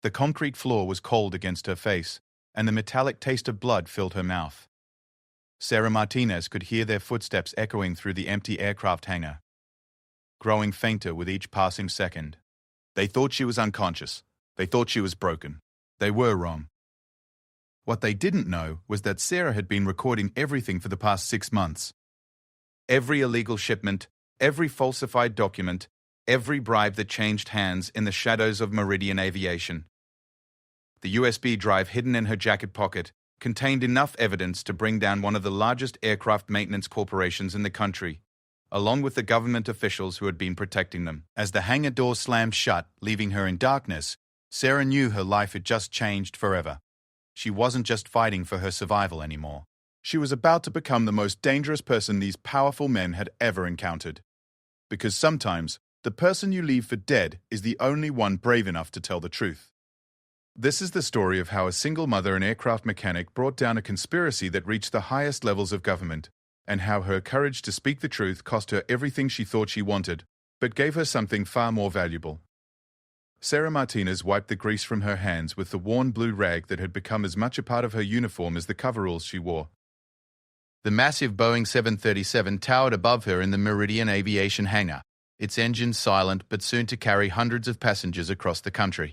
The concrete floor was cold against her face, and the metallic taste of blood filled her mouth. Sarah Martinez could hear their footsteps echoing through the empty aircraft hangar, growing fainter with each passing second. They thought she was unconscious. They thought she was broken. They were wrong. What they didn't know was that Sarah had been recording everything for the past 6 months. Every illegal shipment, every falsified document, every bribe that changed hands in the shadows of Meridian Aviation. The USB drive hidden in her jacket pocket contained enough evidence to bring down one of the largest aircraft maintenance corporations in the country, along with the government officials who had been protecting them. As the hangar door slammed shut, leaving her in darkness, Sarah knew her life had just changed forever. She wasn't just fighting for her survival anymore. She was about to become the most dangerous person these powerful men had ever encountered. Because sometimes, the person you leave for dead is the only one brave enough to tell the truth. This is the story of how a single mother and aircraft mechanic brought down a conspiracy that reached the highest levels of government, and how her courage to speak the truth cost her everything she thought she wanted, but gave her something far more valuable. Sarah Martinez wiped the grease from her hands with the worn blue rag that had become as much a part of her uniform as the coveralls she wore. The massive Boeing 737 towered above her in the Meridian Aviation hangar, its engines silent but soon to carry hundreds of passengers across the country.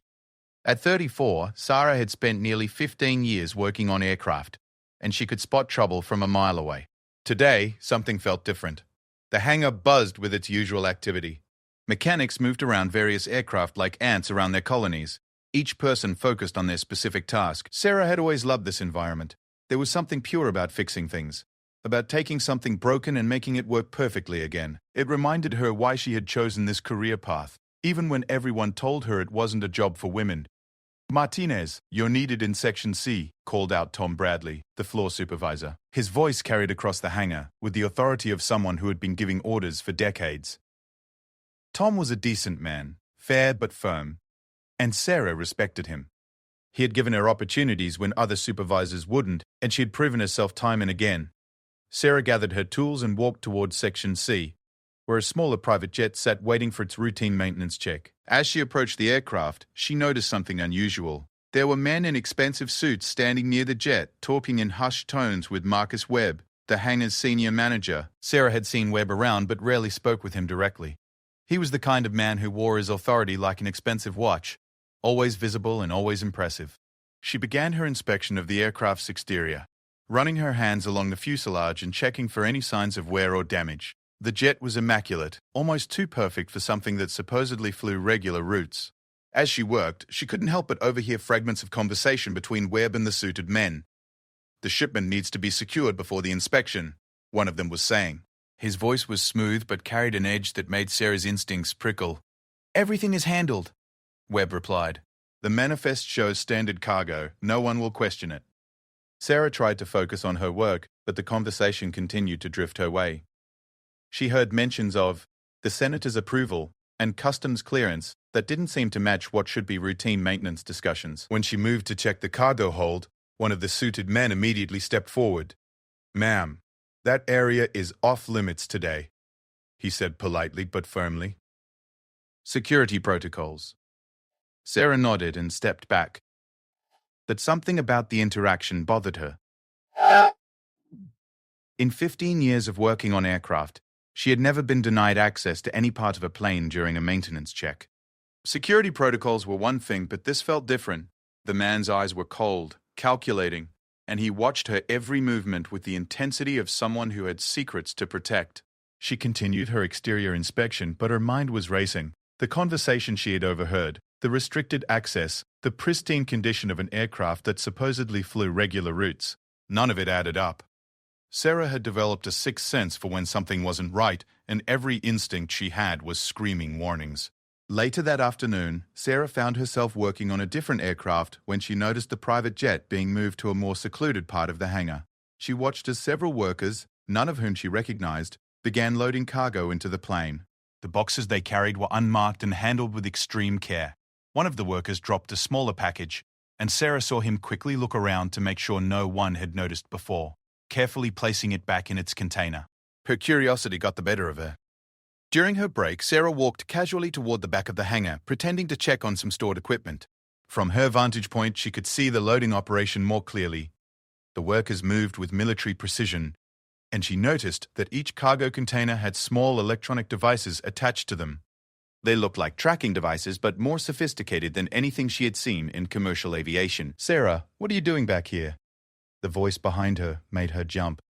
At 34, Sarah had spent nearly 15 years working on aircraft, and she could spot trouble from a mile away. Today, something felt different. The hangar buzzed with its usual activity. Mechanics moved around various aircraft like ants around their colonies, each person focused on their specific task. Sarah had always loved this environment. There was something pure about fixing things, about taking something broken and making it work perfectly again. It reminded her why she had chosen this career path, even when everyone told her it wasn't a job for women. "Martinez, you're needed in Section C," called out Tom Bradley, the floor supervisor. His voice carried across the hangar, with the authority of someone who had been giving orders for decades. Tom was a decent man, fair but firm, and Sarah respected him. He had given her opportunities when other supervisors wouldn't, and she had proven herself time and again. Sarah gathered her tools and walked towards Section C, where a smaller private jet sat waiting for its routine maintenance check. As she approached the aircraft, she noticed something unusual. There were men in expensive suits standing near the jet, talking in hushed tones with Marcus Webb, the hangar's senior manager. Sarah had seen Webb around but rarely spoke with him directly. He was the kind of man who wore his authority like an expensive watch, always visible and always impressive. She began her inspection of the aircraft's exterior, running her hands along the fuselage and checking for any signs of wear or damage. The jet was immaculate, almost too perfect for something that supposedly flew regular routes. As she worked, she couldn't help but overhear fragments of conversation between Webb and the suited men. "The shipment needs to be secured before the inspection," one of them was saying. His voice was smooth but carried an edge that made Sarah's instincts prickle. "Everything is handled," Webb replied. "The manifest shows standard cargo. No one will question it." Sarah tried to focus on her work, but the conversation continued to drift her way. She heard mentions of the senator's approval and customs clearance that didn't seem to match what should be routine maintenance discussions. When she moved to check the cargo hold, one of the suited men immediately stepped forward. "Ma'am, that area is off limits today," he said politely but firmly. "Security protocols." Sarah nodded and stepped back. But something about the interaction bothered her. In 15 years of working on aircraft, she had never been denied access to any part of a plane during a maintenance check. Security protocols were one thing, but this felt different. The man's eyes were cold, calculating, and he watched her every movement with the intensity of someone who had secrets to protect. She continued her exterior inspection, but her mind was racing. The conversation she had overheard, the restricted access, the pristine condition of an aircraft that supposedly flew regular routes. None of it added up. Sarah had developed a sixth sense for when something wasn't right, and every instinct she had was screaming warnings. Later that afternoon, Sarah found herself working on a different aircraft when she noticed the private jet being moved to a more secluded part of the hangar. She watched as several workers, none of whom she recognized, began loading cargo into the plane. The boxes they carried were unmarked and handled with extreme care. One of the workers dropped a smaller package, and Sarah saw him quickly look around to make sure no one had noticed before, carefully placing it back in its container. Her curiosity got the better of her. During her break, Sarah walked casually toward the back of the hangar, pretending to check on some stored equipment. From her vantage point, she could see the loading operation more clearly. The workers moved with military precision, and she noticed that each cargo container had small electronic devices attached to them. They looked like tracking devices, but more sophisticated than anything she had seen in commercial aviation. "Sarah, what are you doing back here?" The voice behind her made her jump.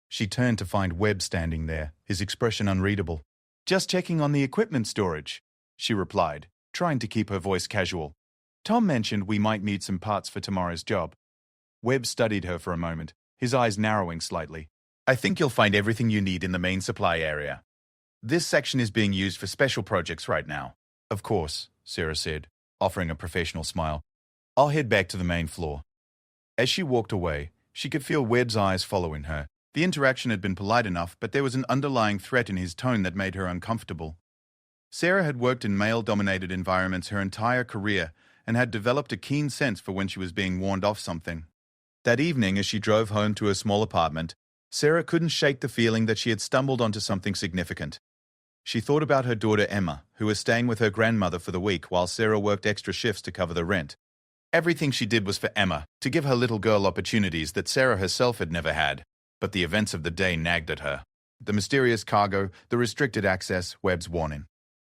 She turned to find Webb standing there, his expression unreadable. "Just checking on the equipment storage," she replied, trying to keep her voice casual. "Tom mentioned we might need some parts for tomorrow's job." Webb studied her for a moment, his eyes narrowing slightly. "I think you'll find everything you need in the main supply area. This section is being used for special projects right now." "Of course," Sarah said, offering a professional smile. "I'll head back to the main floor." As she walked away, she could feel Webb's eyes following her. The interaction had been polite enough, but there was an underlying threat in his tone that made her uncomfortable. Sarah had worked in male-dominated environments her entire career and had developed a keen sense for when she was being warned off something. That evening, as she drove home to her small apartment, Sarah couldn't shake the feeling that she had stumbled onto something significant. She thought about her daughter Emma, who was staying with her grandmother for the week while Sarah worked extra shifts to cover the rent. Everything she did was for Emma, to give her little girl opportunities that Sarah herself had never had. But the events of the day nagged at her. The mysterious cargo, the restricted access, Webb's warning.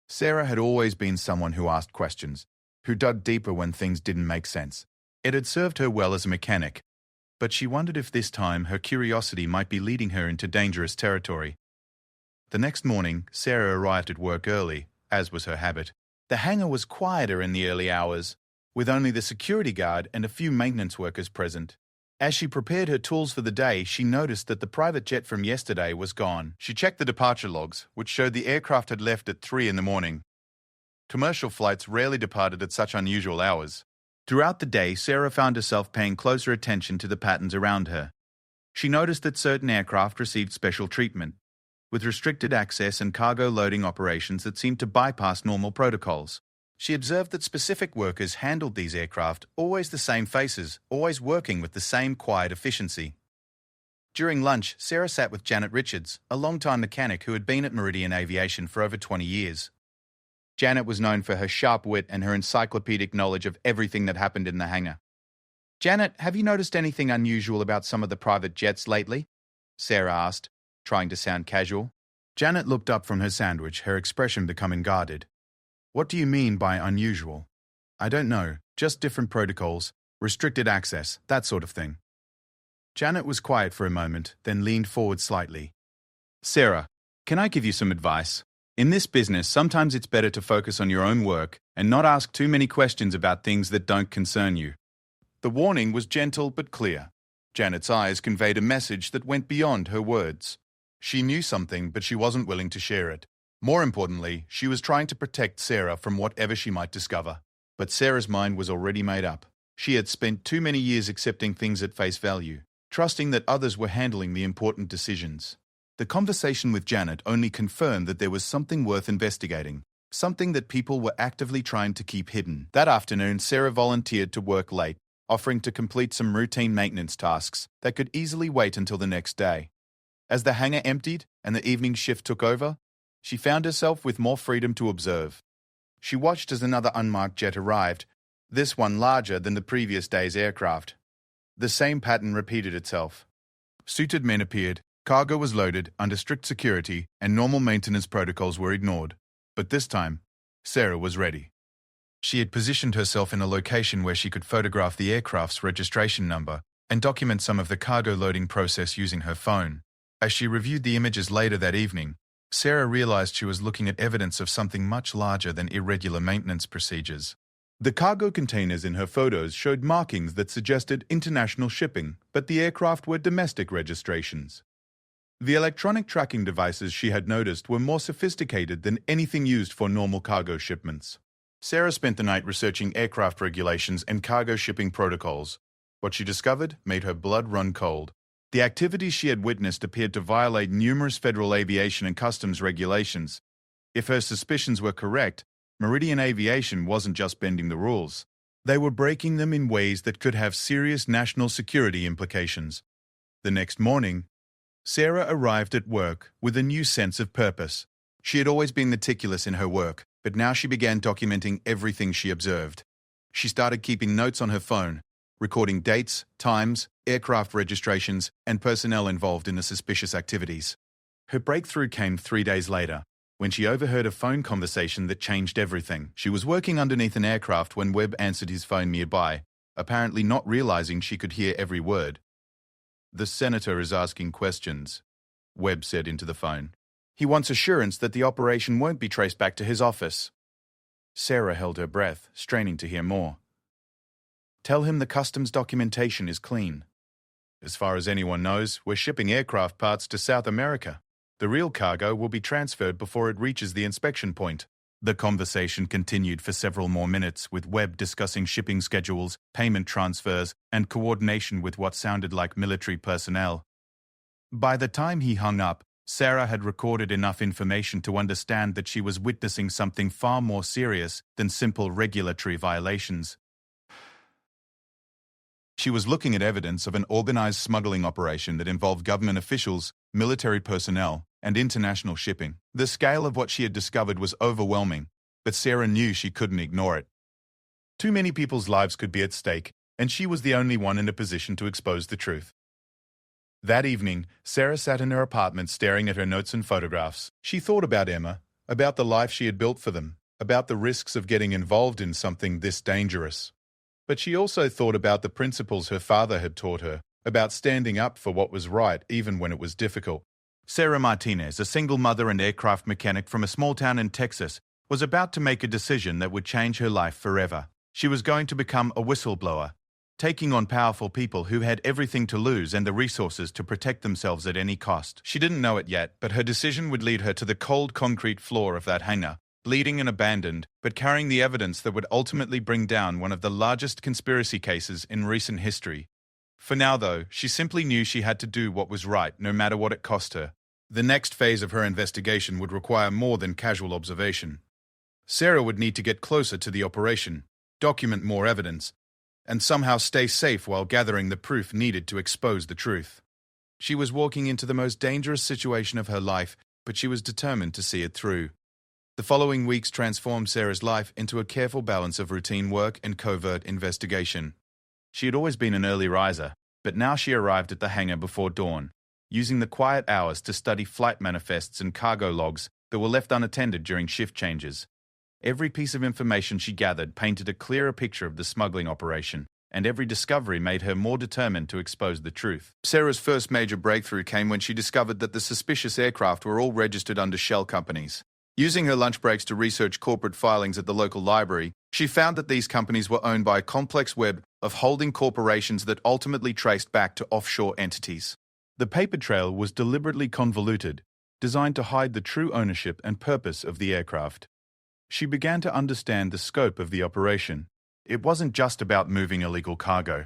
Sarah had always been someone who asked questions, who dug deeper when things didn't make sense. It had served her well as a mechanic, but she wondered if this time her curiosity might be leading her into dangerous territory. The next morning, Sarah arrived at work early, as was her habit. The hangar was quieter in the early hours, with only the security guard and a few maintenance workers present. As she prepared her tools for the day, she noticed that the private jet from yesterday was gone. She checked the departure logs, which showed the aircraft had left at 3 in the morning. Commercial flights rarely departed at such unusual hours. Throughout the day, Sarah found herself paying closer attention to the patterns around her. She noticed that certain aircraft received special treatment, with restricted access and cargo loading operations that seemed to bypass normal protocols. She observed that specific workers handled these aircraft, always the same faces, always working with the same quiet efficiency. During lunch, Sarah sat with Janet Richards, a longtime mechanic who had been at Meridian Aviation for over 20 years. Janet was known for her sharp wit and her encyclopedic knowledge of everything that happened in the hangar. "Janet, have you noticed anything unusual about some of the private jets lately?" Sarah asked, trying to sound casual. Janet looked up from her sandwich, her expression becoming guarded. "What do you mean by unusual?" "I don't know, just different protocols, restricted access, that sort of thing." Janet was quiet for a moment, then leaned forward slightly. "Sarah, can I give you some advice? In this business, sometimes it's better to focus on your own work and not ask too many questions about things that don't concern you." The warning was gentle but clear. Janet's eyes conveyed a message that went beyond her words. She knew something, but she wasn't willing to share it. More importantly, she was trying to protect Sarah from whatever she might discover. But Sarah's mind was already made up. She had spent too many years accepting things at face value, trusting that others were handling the important decisions. The conversation with Janet only confirmed that there was something worth investigating, something that people were actively trying to keep hidden. That afternoon, Sarah volunteered to work late, offering to complete some routine maintenance tasks that could easily wait until the next day. As the hangar emptied and the evening shift took over, she found herself with more freedom to observe. She watched as another unmarked jet arrived, this one larger than the previous day's aircraft. The same pattern repeated itself. Suited men appeared, cargo was loaded under strict security, and normal maintenance protocols were ignored. But this time, Sarah was ready. She had positioned herself in a location where she could photograph the aircraft's registration number and document some of the cargo loading process using her phone. As she reviewed the images later that evening, Sarah realized she was looking at evidence of something much larger than irregular maintenance procedures. The cargo containers in her photos showed markings that suggested international shipping, but the aircraft were domestic registrations. The electronic tracking devices she had noticed were more sophisticated than anything used for normal cargo shipments. Sarah spent the night researching aircraft regulations and cargo shipping protocols. What she discovered made her blood run cold. The activities she had witnessed appeared to violate numerous federal aviation and customs regulations. If her suspicions were correct, Meridian Aviation wasn't just bending the rules. They were breaking them in ways that could have serious national security implications. The next morning, Sarah arrived at work with a new sense of purpose. She had always been meticulous in her work, but now she began documenting everything she observed. She started keeping notes on her phone, recording dates, times, aircraft registrations, and personnel involved in the suspicious activities. Her breakthrough came 3 days later, when she overheard a phone conversation that changed everything. She was working underneath an aircraft when Webb answered his phone nearby, apparently not realizing she could hear every word. "The senator is asking questions," Webb said into the phone. "He wants assurance that the operation won't be traced back to his office." Sarah held her breath, straining to hear more. "Tell him the customs documentation is clean. As far as anyone knows, we're shipping aircraft parts to South America. The real cargo will be transferred before it reaches the inspection point." The conversation continued for several more minutes, with Webb discussing shipping schedules, payment transfers, and coordination with what sounded like military personnel. By the time he hung up, Sarah had recorded enough information to understand that she was witnessing something far more serious than simple regulatory violations. She was looking at evidence of an organized smuggling operation that involved government officials, military personnel, and international shipping. The scale of what she had discovered was overwhelming, but Sarah knew she couldn't ignore it. Too many people's lives could be at stake, and she was the only one in a position to expose the truth. That evening, Sarah sat in her apartment staring at her notes and photographs. She thought about Emma, about the life she had built for them, about the risks of getting involved in something this dangerous. But she also thought about the principles her father had taught her, about standing up for what was right even when it was difficult. Sarah Martinez, a single mother and aircraft mechanic from a small town in Texas, was about to make a decision that would change her life forever. She was going to become a whistleblower, taking on powerful people who had everything to lose and the resources to protect themselves at any cost. She didn't know it yet, but her decision would lead her to the cold concrete floor of that hangar, bleeding and abandoned, but carrying the evidence that would ultimately bring down one of the largest conspiracy cases in recent history. For now, though, she simply knew she had to do what was right, no matter what it cost her. The next phase of her investigation would require more than casual observation. Sarah would need to get closer to the operation, document more evidence, and somehow stay safe while gathering the proof needed to expose the truth. She was walking into the most dangerous situation of her life, but she was determined to see it through. The following weeks transformed Sarah's life into a careful balance of routine work and covert investigation. She had always been an early riser, but now she arrived at the hangar before dawn, using the quiet hours to study flight manifests and cargo logs that were left unattended during shift changes. Every piece of information she gathered painted a clearer picture of the smuggling operation, and every discovery made her more determined to expose the truth. Sarah's first major breakthrough came when she discovered that the suspicious aircraft were all registered under shell companies. Using her lunch breaks to research corporate filings at the local library, she found that these companies were owned by a complex web of holding corporations that ultimately traced back to offshore entities. The paper trail was deliberately convoluted, designed to hide the true ownership and purpose of the aircraft. She began to understand the scope of the operation. It wasn't just about moving illegal cargo.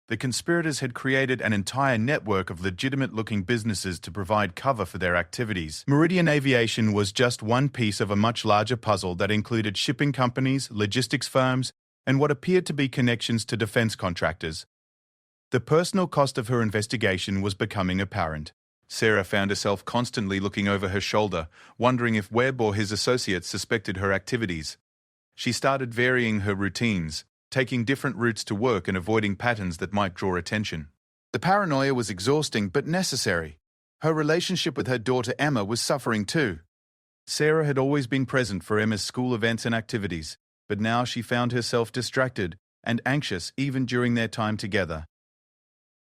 The conspirators had created an entire network of legitimate-looking businesses to provide cover for their activities. Meridian Aviation was just one piece of a much larger puzzle that included shipping companies, logistics firms, and what appeared to be connections to defense contractors. The personal cost of her investigation was becoming apparent. Sarah found herself constantly looking over her shoulder, wondering if Webb or his associates suspected her activities. She started varying her routines, taking different routes to work and avoiding patterns that might draw attention. The paranoia was exhausting but necessary. Her relationship with her daughter Emma was suffering too. Sarah had always been present for Emma's school events and activities, but now she found herself distracted and anxious even during their time together.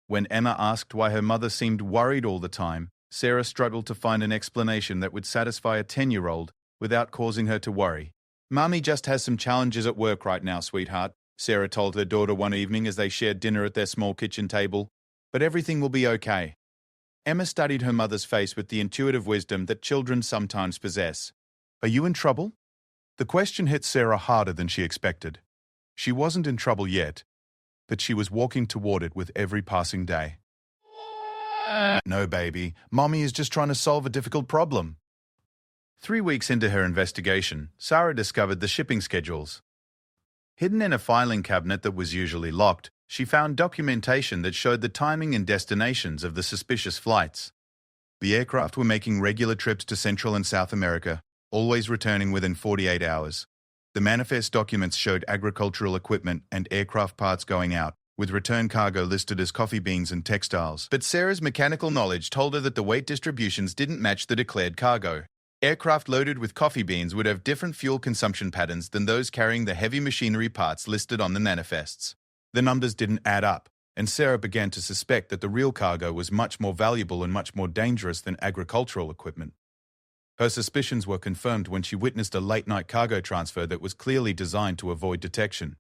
When Emma asked why her mother seemed worried all the time, Sarah struggled to find an explanation that would satisfy a 10-year-old without causing her to worry. "Mommy just has some challenges at work right now, sweetheart," Sarah told her daughter one evening as they shared dinner at their small kitchen table. "But everything will be okay." Emma studied her mother's face with the intuitive wisdom that children sometimes possess. "Are you in trouble?" The question hit Sarah harder than she expected. She wasn't in trouble yet, but she was walking toward it with every passing day. "No, baby. Mommy is just trying to solve a difficult problem." 3 weeks into her investigation, Sarah discovered the shipping schedules. Hidden in a filing cabinet that was usually locked, she found documentation that showed the timing and destinations of the suspicious flights. The aircraft were making regular trips to Central and South America, always returning within 48 hours. The manifest documents showed agricultural equipment and aircraft parts going out, with return cargo listed as coffee beans and textiles. But Sarah's mechanical knowledge told her that the weight distributions didn't match the declared cargo. Aircraft loaded with coffee beans would have different fuel consumption patterns than those carrying the heavy machinery parts listed on the manifests. The numbers didn't add up, and Sarah began to suspect that the real cargo was much more valuable and much more dangerous than agricultural equipment. Her suspicions were confirmed when she witnessed a late-night cargo transfer that was clearly designed to avoid detection.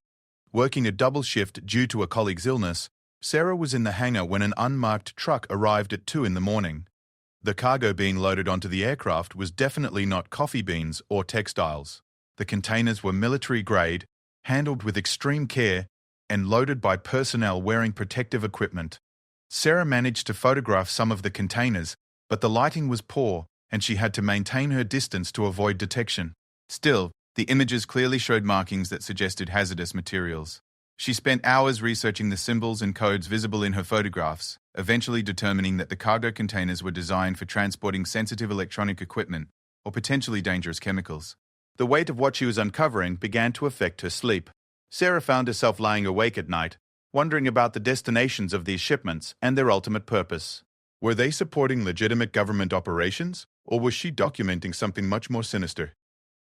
Working a double shift due to a colleague's illness, Sarah was in the hangar when an unmarked truck arrived at 2 in the morning. The cargo being loaded onto the aircraft was definitely not coffee beans or textiles. The containers were military-grade, handled with extreme care, and loaded by personnel wearing protective equipment. Sarah managed to photograph some of the containers, but the lighting was poor, and she had to maintain her distance to avoid detection. Still, the images clearly showed markings that suggested hazardous materials. She spent hours researching the symbols and codes visible in her photographs, eventually determining that the cargo containers were designed for transporting sensitive electronic equipment or potentially dangerous chemicals. The weight of what she was uncovering began to affect her sleep. Sarah found herself lying awake at night, wondering about the destinations of these shipments and their ultimate purpose. Were they supporting legitimate government operations, or was she documenting something much more sinister?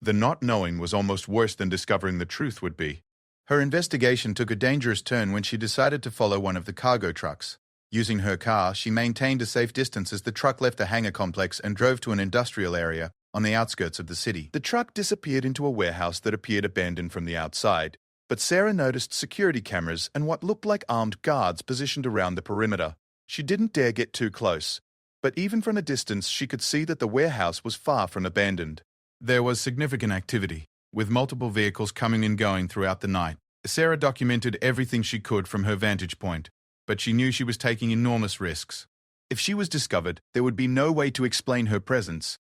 The not knowing was almost worse than discovering the truth would be. Her investigation took a dangerous turn when she decided to follow one of the cargo trucks. Using her car, she maintained a safe distance as the truck left the hangar complex and drove to an industrial area on the outskirts of the city. The truck disappeared into a warehouse that appeared abandoned from the outside, but Sarah noticed security cameras and what looked like armed guards positioned around the perimeter. She didn't dare get too close, but even from a distance she could see that the warehouse was far from abandoned. There was significant activity, with multiple vehicles coming and going throughout the night. Sarah documented everything she could from her vantage point, but she knew she was taking enormous risks. If she was discovered, there would be no way to explain her presence.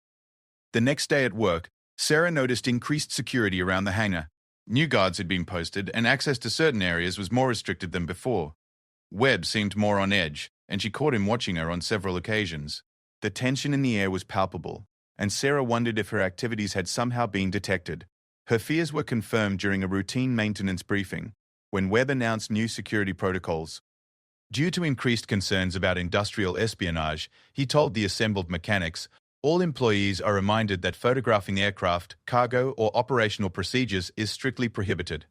The next day at work, Sarah noticed increased security around the hangar. New guards had been posted, and access to certain areas was more restricted than before. Webb seemed more on edge, and she caught him watching her on several occasions. The tension in the air was palpable, and Sarah wondered if her activities had somehow been detected. Her fears were confirmed during a routine maintenance briefing, when Webb announced new security protocols. Due to increased concerns about industrial espionage, he told the assembled mechanics, all employees are reminded that photographing aircraft, cargo, or operational procedures is strictly prohibited.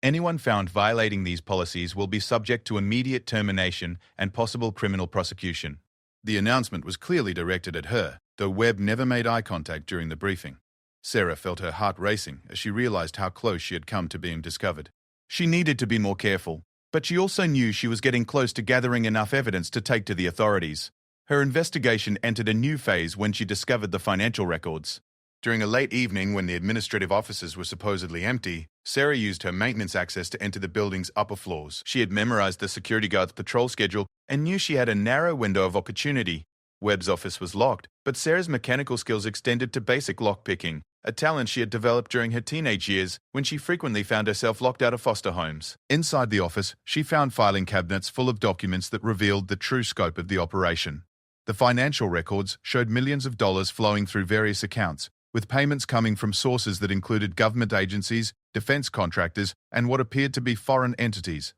Anyone found violating these policies will be subject to immediate termination and possible criminal prosecution. The announcement was clearly directed at her, though Webb never made eye contact during the briefing. Sarah felt her heart racing as she realized how close she had come to being discovered. She needed to be more careful, but she also knew she was getting close to gathering enough evidence to take to the authorities. Her investigation entered a new phase when she discovered the financial records. During a late evening when the administrative offices were supposedly empty, Sarah used her maintenance access to enter the building's upper floors. She had memorized the security guard's patrol schedule and knew she had a narrow window of opportunity. Webb's office was locked, but Sarah's mechanical skills extended to basic lockpicking, a talent she had developed during her teenage years when she frequently found herself locked out of foster homes. Inside the office, she found filing cabinets full of documents that revealed the true scope of the operation. The financial records showed millions of dollars flowing through various accounts, with payments coming from sources that included government agencies, defense contractors, and what appeared to be foreign entities.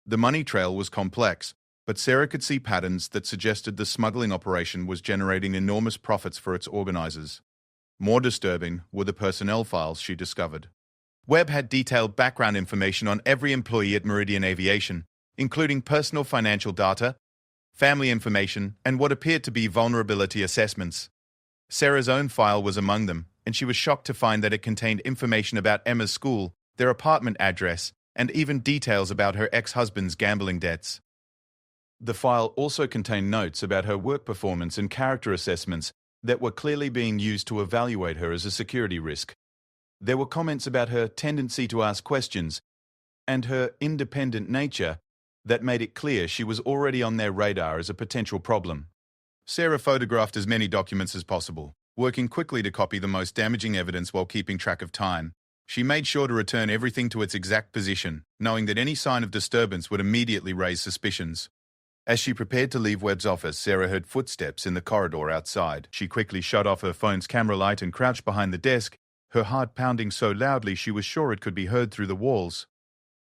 The money trail was complex, but Sarah could see patterns that suggested the smuggling operation was generating enormous profits for its organizers. More disturbing were the personnel files she discovered. Webb had detailed background information on every employee at Meridian Aviation, including personal financial data, family information, and what appeared to be vulnerability assessments. Sarah's own file was among them, and she was shocked to find that it contained information about Emma's school, their apartment address, and even details about her ex-husband's gambling debts. The file also contained notes about her work performance and character assessments that were clearly being used to evaluate her as a security risk. There were comments about her tendency to ask questions and her independent nature that made it clear she was already on their radar as a potential problem. Sarah photographed as many documents as possible, working quickly to copy the most damaging evidence while keeping track of time. She made sure to return everything to its exact position, knowing that any sign of disturbance would immediately raise suspicions. As she prepared to leave Webb's office, Sarah heard footsteps in the corridor outside. She quickly shut off her phone's camera light and crouched behind the desk, her heart pounding so loudly she was sure it could be heard through the walls.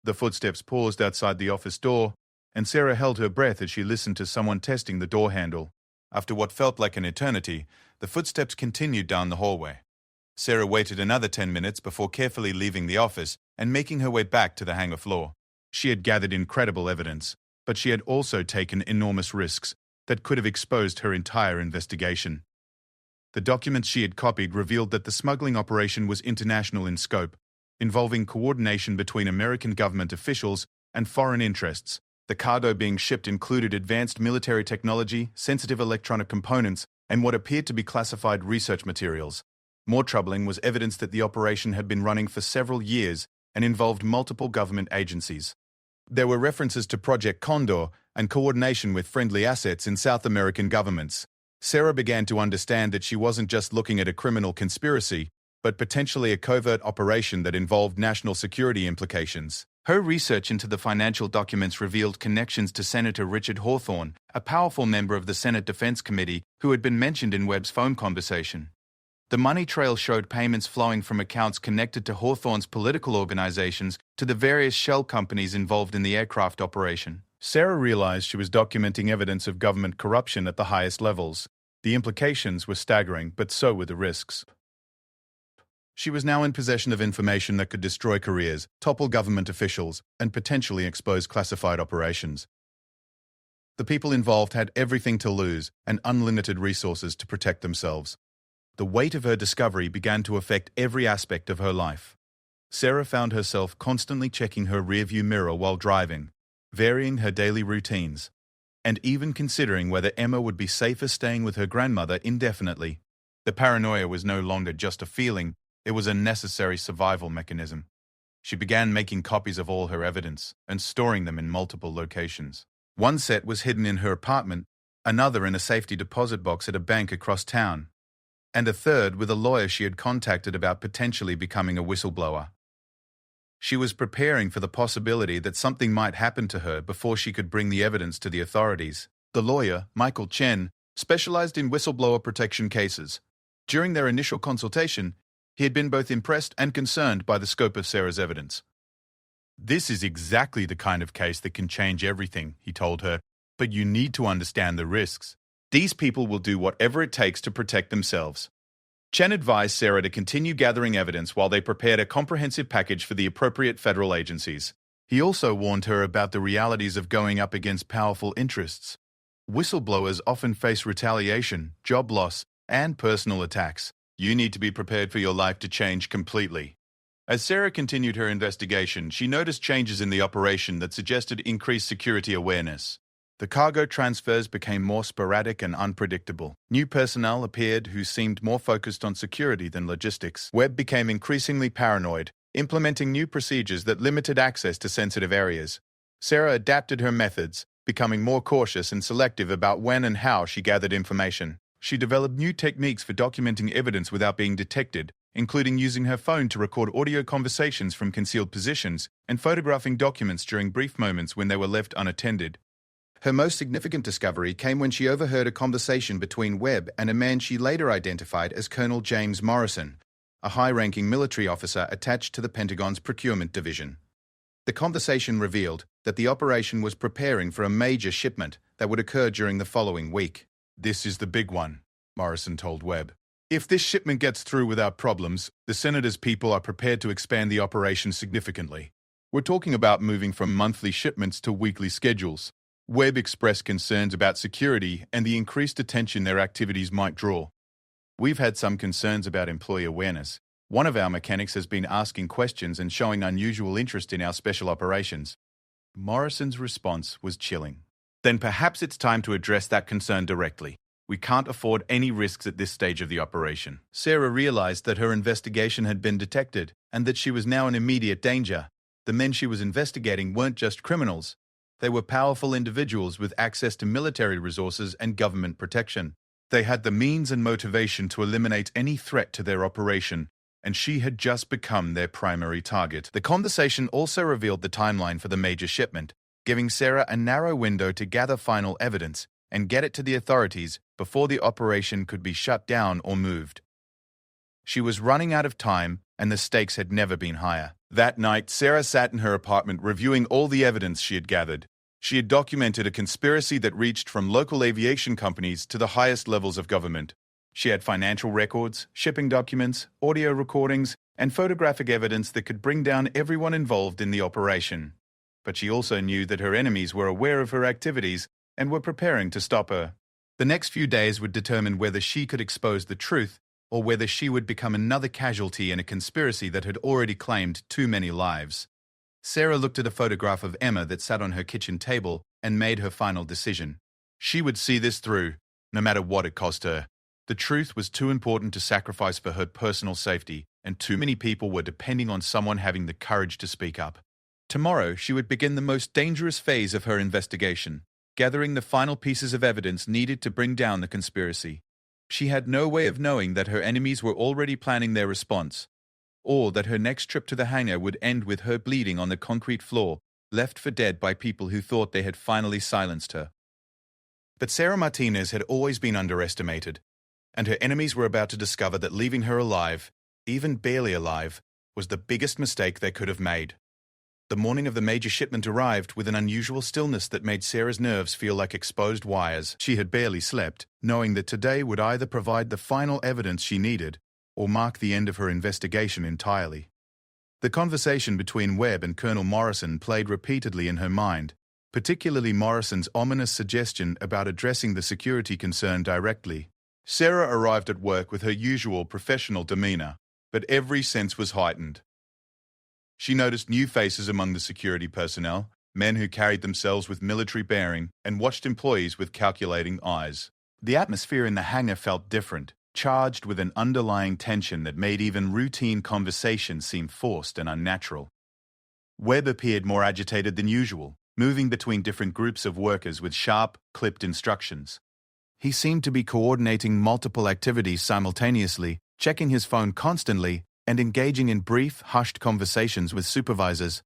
The footsteps paused outside the office door, and Sarah held her breath as she listened to someone testing the door handle. After what felt like an eternity, the footsteps continued down the hallway. Sarah waited another 10 minutes before carefully leaving the office and making her way back to the hangar floor. She had gathered incredible evidence, but she had also taken enormous risks that could have exposed her entire investigation. The documents she had copied revealed that the smuggling operation was international in scope, involving coordination between American government officials and foreign interests. The cargo being shipped included advanced military technology, sensitive electronic components, and what appeared to be classified research materials. More troubling was evidence that the operation had been running for several years and involved multiple government agencies. There were references to Project Condor and coordination with friendly assets in South American governments. Sarah began to understand that she wasn't just looking at a criminal conspiracy, but potentially a covert operation that involved national security implications. Her research into the financial documents revealed connections to Senator Richard Hawthorne, a powerful member of the Senate Defense Committee who had been mentioned in Webb's phone conversation. The money trail showed payments flowing from accounts connected to Hawthorne's political organizations to the various shell companies involved in the aircraft operation. Sarah realized she was documenting evidence of government corruption at the highest levels. The implications were staggering, but so were the risks. She was now in possession of information that could destroy careers, topple government officials, and potentially expose classified operations. The people involved had everything to lose and unlimited resources to protect themselves. The weight of her discovery began to affect every aspect of her life. Sarah found herself constantly checking her rearview mirror while driving, varying her daily routines, and even considering whether Emma would be safer staying with her grandmother indefinitely. The paranoia was no longer just a feeling, it was a necessary survival mechanism. She began making copies of all her evidence and storing them in multiple locations. One set was hidden in her apartment, another in a safety deposit box at a bank across town, and a third with a lawyer she had contacted about potentially becoming a whistleblower. She was preparing for the possibility that something might happen to her before she could bring the evidence to the authorities. The lawyer, Michael Chen, specialized in whistleblower protection cases. During their initial consultation, he had been both impressed and concerned by the scope of Sarah's evidence. "This is exactly the kind of case that can change everything," he told her, "but you need to understand the risks. These people will do whatever it takes to protect themselves." Chen advised Sarah to continue gathering evidence while they prepared a comprehensive package for the appropriate federal agencies. He also warned her about the realities of going up against powerful interests. Whistleblowers often face retaliation, job loss, and personal attacks. You need to be prepared for your life to change completely. As Sarah continued her investigation, she noticed changes in the operation that suggested increased security awareness. The cargo transfers became more sporadic and unpredictable. New personnel appeared who seemed more focused on security than logistics. Webb became increasingly paranoid, implementing new procedures that limited access to sensitive areas. Sarah adapted her methods, becoming more cautious and selective about when and how she gathered information. She developed new techniques for documenting evidence without being detected, including using her phone to record audio conversations from concealed positions and photographing documents during brief moments when they were left unattended. Her most significant discovery came when she overheard a conversation between Webb and a man she later identified as Colonel James Morrison, a high-ranking military officer attached to the Pentagon's procurement division. The conversation revealed that the operation was preparing for a major shipment that would occur during the following week. "This is the big one," Morrison told Webb. "If this shipment gets through without problems, the Senator's people are prepared to expand the operation significantly. We're talking about moving from monthly shipments to weekly schedules." Webb expressed concerns about security and the increased attention their activities might draw. "We've had some concerns about employee awareness. One of our mechanics has been asking questions and showing unusual interest in our special operations." Morrison's response was chilling. "Then perhaps it's time to address that concern directly. We can't afford any risks at this stage of the operation." Sarah realized that her investigation had been detected and that she was now in immediate danger. The men she was investigating weren't just criminals. They were powerful individuals with access to military resources and government protection. They had the means and motivation to eliminate any threat to their operation, and she had just become their primary target. The conversation also revealed the timeline for the major shipment, giving Sarah a narrow window to gather final evidence and get it to the authorities before the operation could be shut down or moved. She was running out of time, and the stakes had never been higher. That night, Sarah sat in her apartment reviewing all the evidence she had gathered. She had documented a conspiracy that reached from local aviation companies to the highest levels of government. She had financial records, shipping documents, audio recordings, and photographic evidence that could bring down everyone involved in the operation. But she also knew that her enemies were aware of her activities and were preparing to stop her. The next few days would determine whether she could expose the truth or whether she would become another casualty in a conspiracy that had already claimed too many lives. Sarah looked at a photograph of Emma that sat on her kitchen table and made her final decision. She would see this through, no matter what it cost her. The truth was too important to sacrifice for her personal safety, and too many people were depending on someone having the courage to speak up. Tomorrow, she would begin the most dangerous phase of her investigation, gathering the final pieces of evidence needed to bring down the conspiracy. She had no way of knowing that her enemies were already planning their response, or that her next trip to the hangar would end with her bleeding on the concrete floor, left for dead by people who thought they had finally silenced her. But Sarah Martinez had always been underestimated, and her enemies were about to discover that leaving her alive, even barely alive, was the biggest mistake they could have made. The morning of the major shipment arrived with an unusual stillness that made Sarah's nerves feel like exposed wires. She had barely slept, knowing that today would either provide the final evidence she needed or mark the end of her investigation entirely. The conversation between Webb and Colonel Morrison played repeatedly in her mind, particularly Morrison's ominous suggestion about addressing the security concern directly. Sarah arrived at work with her usual professional demeanor, but every sense was heightened. She noticed new faces among the security personnel, men who carried themselves with military bearing, and watched employees with calculating eyes. The atmosphere in the hangar felt different, charged with an underlying tension that made even routine conversation seem forced and unnatural. Webb appeared more agitated than usual, moving between different groups of workers with sharp, clipped instructions. He seemed to be coordinating multiple activities simultaneously, checking his phone constantly, and engaging in brief, hushed conversations with supervisors.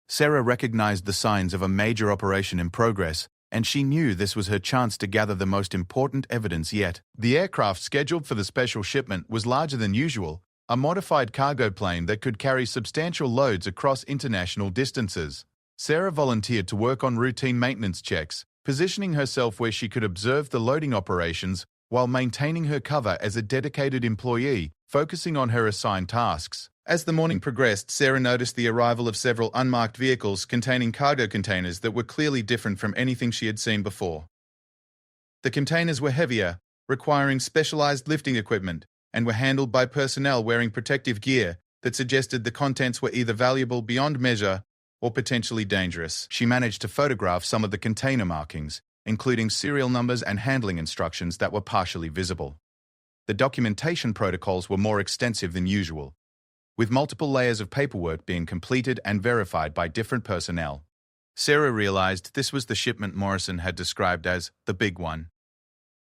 Sarah recognized the signs of a major operation in progress, and she knew this was her chance to gather the most important evidence yet. The aircraft scheduled for the special shipment was larger than usual, a modified cargo plane that could carry substantial loads across international distances. Sarah volunteered to work on routine maintenance checks, positioning herself where she could observe the loading operations while maintaining her cover as a dedicated employee, focusing on her assigned tasks. As the morning progressed, Sarah noticed the arrival of several unmarked vehicles containing cargo containers that were clearly different from anything she had seen before. The containers were heavier, requiring specialized lifting equipment, and were handled by personnel wearing protective gear that suggested the contents were either valuable beyond measure or potentially dangerous. She managed to photograph some of the container markings, including serial numbers and handling instructions that were partially visible. The documentation protocols were more extensive than usual, with multiple layers of paperwork being completed and verified by different personnel. Sarah realized this was the shipment Morrison had described as the big one.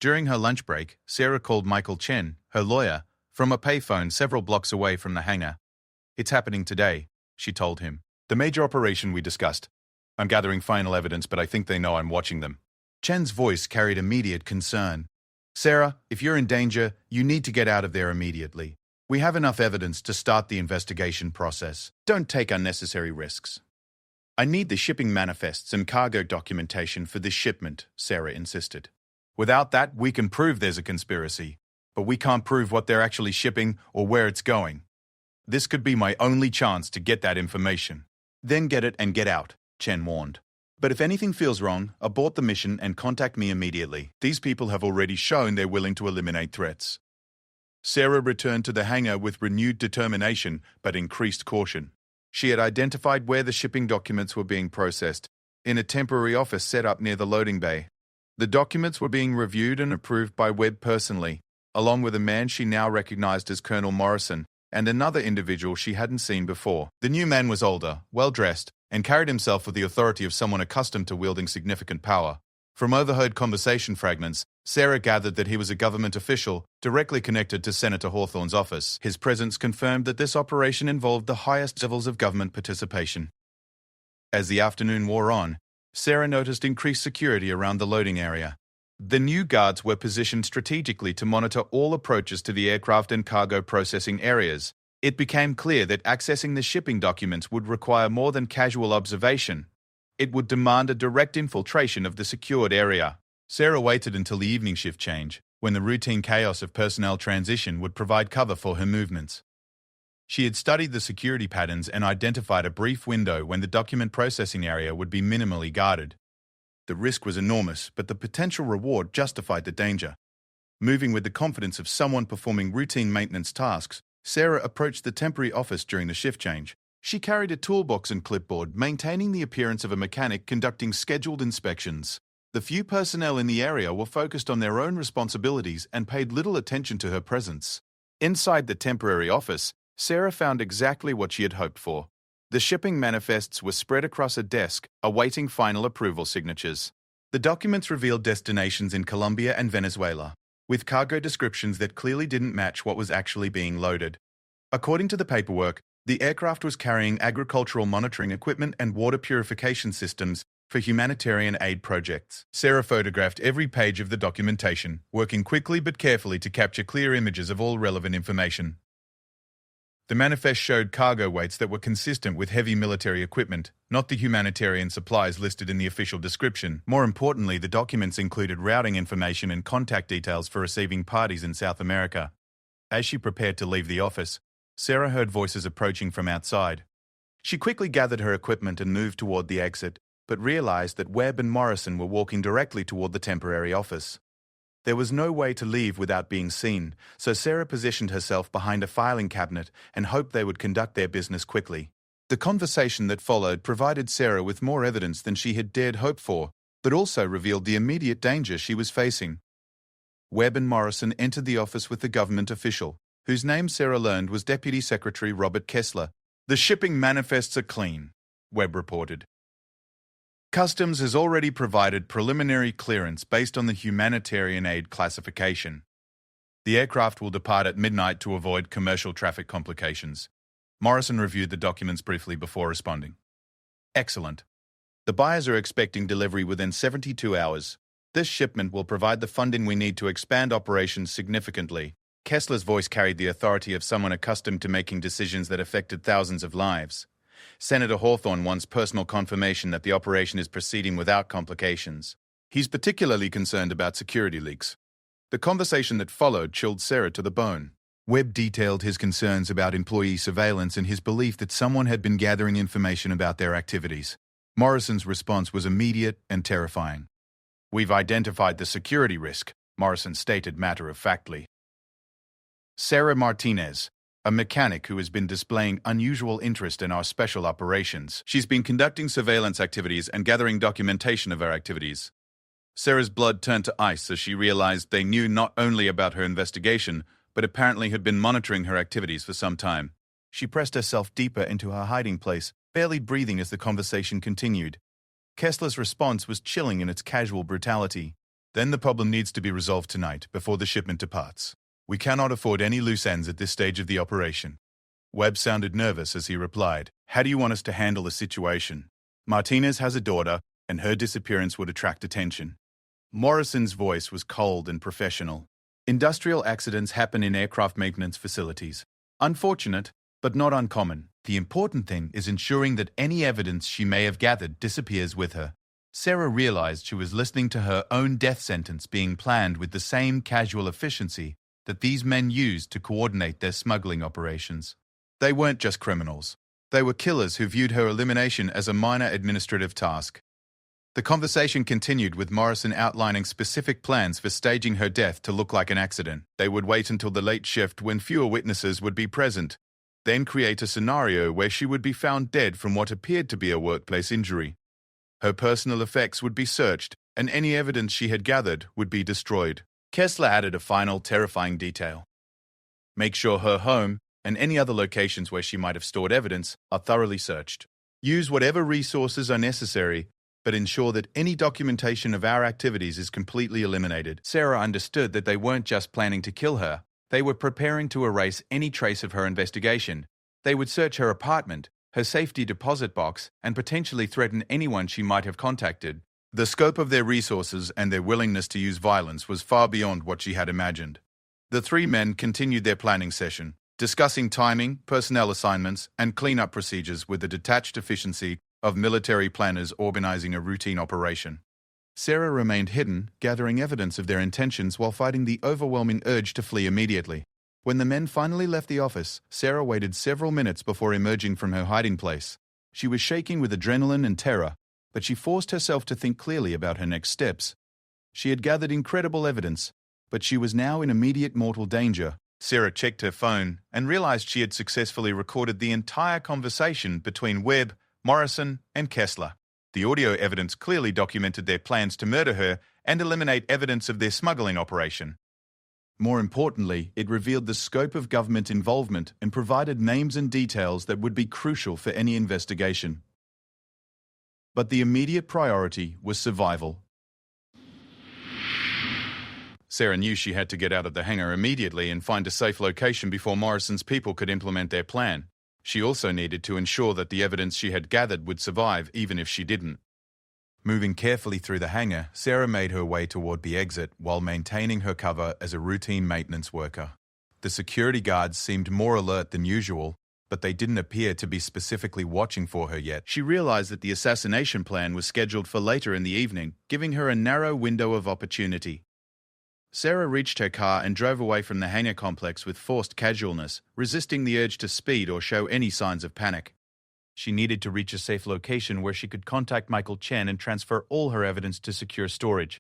During her lunch break, Sarah called Michael Chen, her lawyer, from a payphone several blocks away from the hangar. "It's happening today," she told him. "The major operation we discussed. I'm gathering final evidence, but I think they know I'm watching them." Chen's voice carried immediate concern. "Sarah, if you're in danger, you need to get out of there immediately. We have enough evidence to start the investigation process. Don't take unnecessary risks." "I need the shipping manifests and cargo documentation for this shipment," Sarah insisted. "Without that, we can prove there's a conspiracy, but we can't prove what they're actually shipping or where it's going. This could be my only chance to get that information." "Then get it and get out," Chen warned. "But if anything feels wrong, abort the mission and contact me immediately. These people have already shown they're willing to eliminate threats." Sarah returned to the hangar with renewed determination but increased caution. She had identified where the shipping documents were being processed, in a temporary office set up near the loading bay. The documents were being reviewed and approved by Webb personally, along with a man she now recognized as Colonel Morrison and another individual she hadn't seen before. The new man was older, well-dressed, and carried himself with the authority of someone accustomed to wielding significant power. From overheard conversation fragments, Sarah gathered that he was a government official directly connected to Senator Hawthorne's office. His presence confirmed that this operation involved the highest levels of government participation. As the afternoon wore on, Sarah noticed increased security around the loading area. The new guards were positioned strategically to monitor all approaches to the aircraft and cargo processing areas. It became clear that accessing the shipping documents would require more than casual observation. It would demand a direct infiltration of the secured area. Sarah waited until the evening shift change, when the routine chaos of personnel transition would provide cover for her movements. She had studied the security patterns and identified a brief window when the document processing area would be minimally guarded. The risk was enormous, but the potential reward justified the danger. Moving with the confidence of someone performing routine maintenance tasks, Sarah approached the temporary office during the shift change. She carried a toolbox and clipboard, maintaining the appearance of a mechanic conducting scheduled inspections. The few personnel in the area were focused on their own responsibilities and paid little attention to her presence. Inside the temporary office, Sarah found exactly what she had hoped for. The shipping manifests were spread across a desk, awaiting final approval signatures. The documents revealed destinations in Colombia and Venezuela, with cargo descriptions that clearly didn't match what was actually being loaded. According to the paperwork, the aircraft was carrying agricultural monitoring equipment and water purification systems for humanitarian aid projects. Sarah photographed every page of the documentation, working quickly but carefully to capture clear images of all relevant information. The manifest showed cargo weights that were consistent with heavy military equipment, not the humanitarian supplies listed in the official description. More importantly, the documents included routing information and contact details for receiving parties in South America. As she prepared to leave the office, Sarah heard voices approaching from outside. She quickly gathered her equipment and moved toward the exit, but realized that Webb and Morrison were walking directly toward the temporary office. There was no way to leave without being seen, so Sarah positioned herself behind a filing cabinet and hoped they would conduct their business quickly. The conversation that followed provided Sarah with more evidence than she had dared hope for, but also revealed the immediate danger she was facing. Webb and Morrison entered the office with the government official, whose name Sarah learned was Deputy Secretary Robert Kessler. "The shipping manifests are clean," Webb reported. "Customs has already provided preliminary clearance based on the humanitarian aid classification. The aircraft will depart at midnight to avoid commercial traffic complications." Morrison reviewed the documents briefly before responding. "Excellent. The buyers are expecting delivery within 72 hours. This shipment will provide the funding we need to expand operations significantly." Kessler's voice carried the authority of someone accustomed to making decisions that affected thousands of lives. Senator Hawthorne wants personal confirmation that the operation is proceeding without complications. He's particularly concerned about security leaks. The conversation that followed chilled Sarah to the bone. Webb detailed his concerns about employee surveillance and his belief that someone had been gathering information about their activities. Morrison's response was immediate and terrifying. "We've identified the security risk," Morrison stated matter-of-factly. Sarah Martinez, a mechanic who has been displaying unusual interest in our special operations. She's been conducting surveillance activities and gathering documentation of our activities. Sarah's blood turned to ice as she realized they knew not only about her investigation, but apparently had been monitoring her activities for some time. She pressed herself deeper into her hiding place, barely breathing as the conversation continued. Kessler's response was chilling in its casual brutality. "Then the problem needs to be resolved tonight, before the shipment departs. We cannot afford any loose ends at this stage of the operation." Webb sounded nervous as he replied, "How do you want us to handle the situation? Martinez has a daughter, and her disappearance would attract attention." Morrison's voice was cold and professional. "Industrial accidents happen in aircraft maintenance facilities. Unfortunate, but not uncommon. The important thing is ensuring that any evidence she may have gathered disappears with her." Sarah realized she was listening to her own death sentence being planned with the same casual efficiency that these men used to coordinate their smuggling operations. They weren't just criminals. They were killers who viewed her elimination as a minor administrative task. The conversation continued with Morrison outlining specific plans for staging her death to look like an accident. They would wait until the late shift when fewer witnesses would be present, then create a scenario where she would be found dead from what appeared to be a workplace injury. Her personal effects would be searched, and any evidence she had gathered would be destroyed. Kessler added a final, terrifying detail. "Make sure her home, and any other locations where she might have stored evidence, are thoroughly searched. Use whatever resources are necessary, but ensure that any documentation of our activities is completely eliminated." Sarah understood that they weren't just planning to kill her. They were preparing to erase any trace of her investigation. They would search her apartment, her safety deposit box, and potentially threaten anyone she might have contacted. The scope of their resources and their willingness to use violence was far beyond what she had imagined. The three men continued their planning session, discussing timing, personnel assignments, and cleanup procedures with the detached efficiency of military planners organizing a routine operation. Sarah remained hidden, gathering evidence of their intentions while fighting the overwhelming urge to flee immediately. When the men finally left the office, Sarah waited several minutes before emerging from her hiding place. She was shaking with adrenaline and terror, but she forced herself to think clearly about her next steps. She had gathered incredible evidence, but she was now in immediate mortal danger. Sarah checked her phone and realized she had successfully recorded the entire conversation between Webb, Morrison, and Kessler. The audio evidence clearly documented their plans to murder her and eliminate evidence of their smuggling operation. More importantly, it revealed the scope of government involvement and provided names and details that would be crucial for any investigation. But the immediate priority was survival. Sarah knew she had to get out of the hangar immediately and find a safe location before Morrison's people could implement their plan. She also needed to ensure that the evidence she had gathered would survive even if she didn't. Moving carefully through the hangar, Sarah made her way toward the exit while maintaining her cover as a routine maintenance worker. The security guards seemed more alert than usual, but they didn't appear to be specifically watching for her yet. She realized that the assassination plan was scheduled for later in the evening, giving her a narrow window of opportunity. Sarah reached her car and drove away from the hangar complex with forced casualness, resisting the urge to speed or show any signs of panic. She needed to reach a safe location where she could contact Michael Chen and transfer all her evidence to secure storage.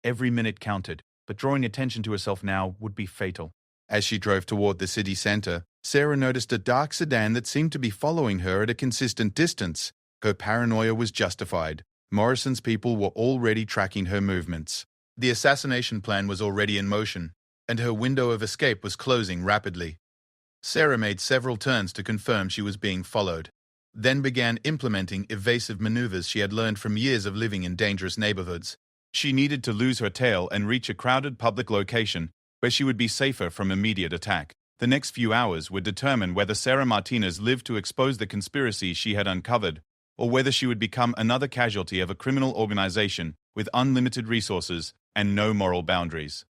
Every minute counted, but drawing attention to herself now would be fatal. As she drove toward the city center, Sarah noticed a dark sedan that seemed to be following her at a consistent distance. Her paranoia was justified. Morrison's people were already tracking her movements. The assassination plan was already in motion, and her window of escape was closing rapidly. Sarah made several turns to confirm she was being followed, then began implementing evasive maneuvers she had learned from years of living in dangerous neighborhoods. She needed to lose her tail and reach a crowded public location where she would be safer from immediate attack. The next few hours would determine whether Sarah Martinez lived to expose the conspiracy she had uncovered, or whether she would become another casualty of a criminal organization with unlimited resources and no moral boundaries.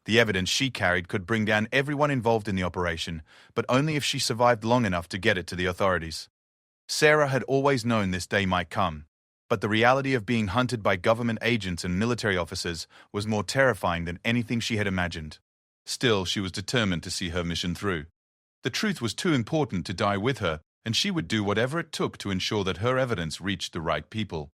The evidence she carried could bring down everyone involved in the operation, but only if she survived long enough to get it to the authorities. Sarah had always known this day might come, but the reality of being hunted by government agents and military officers was more terrifying than anything she had imagined. Still, she was determined to see her mission through. The truth was too important to die with her, and she would do whatever it took to ensure that her evidence reached the right people.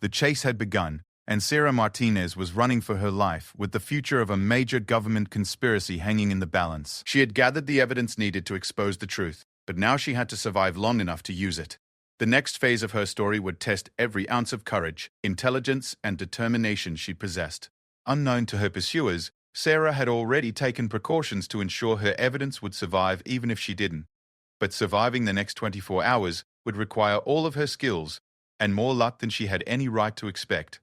The chase had begun, and Sarah Martinez was running for her life with the future of a major government conspiracy hanging in the balance. She had gathered the evidence needed to expose the truth, but now she had to survive long enough to use it. The next phase of her story would test every ounce of courage, intelligence, and determination she possessed. Unknown to her pursuers, Sarah had already taken precautions to ensure her evidence would survive even if she didn't. But surviving the next 24 hours would require all of her skills and more luck than she had any right to expect.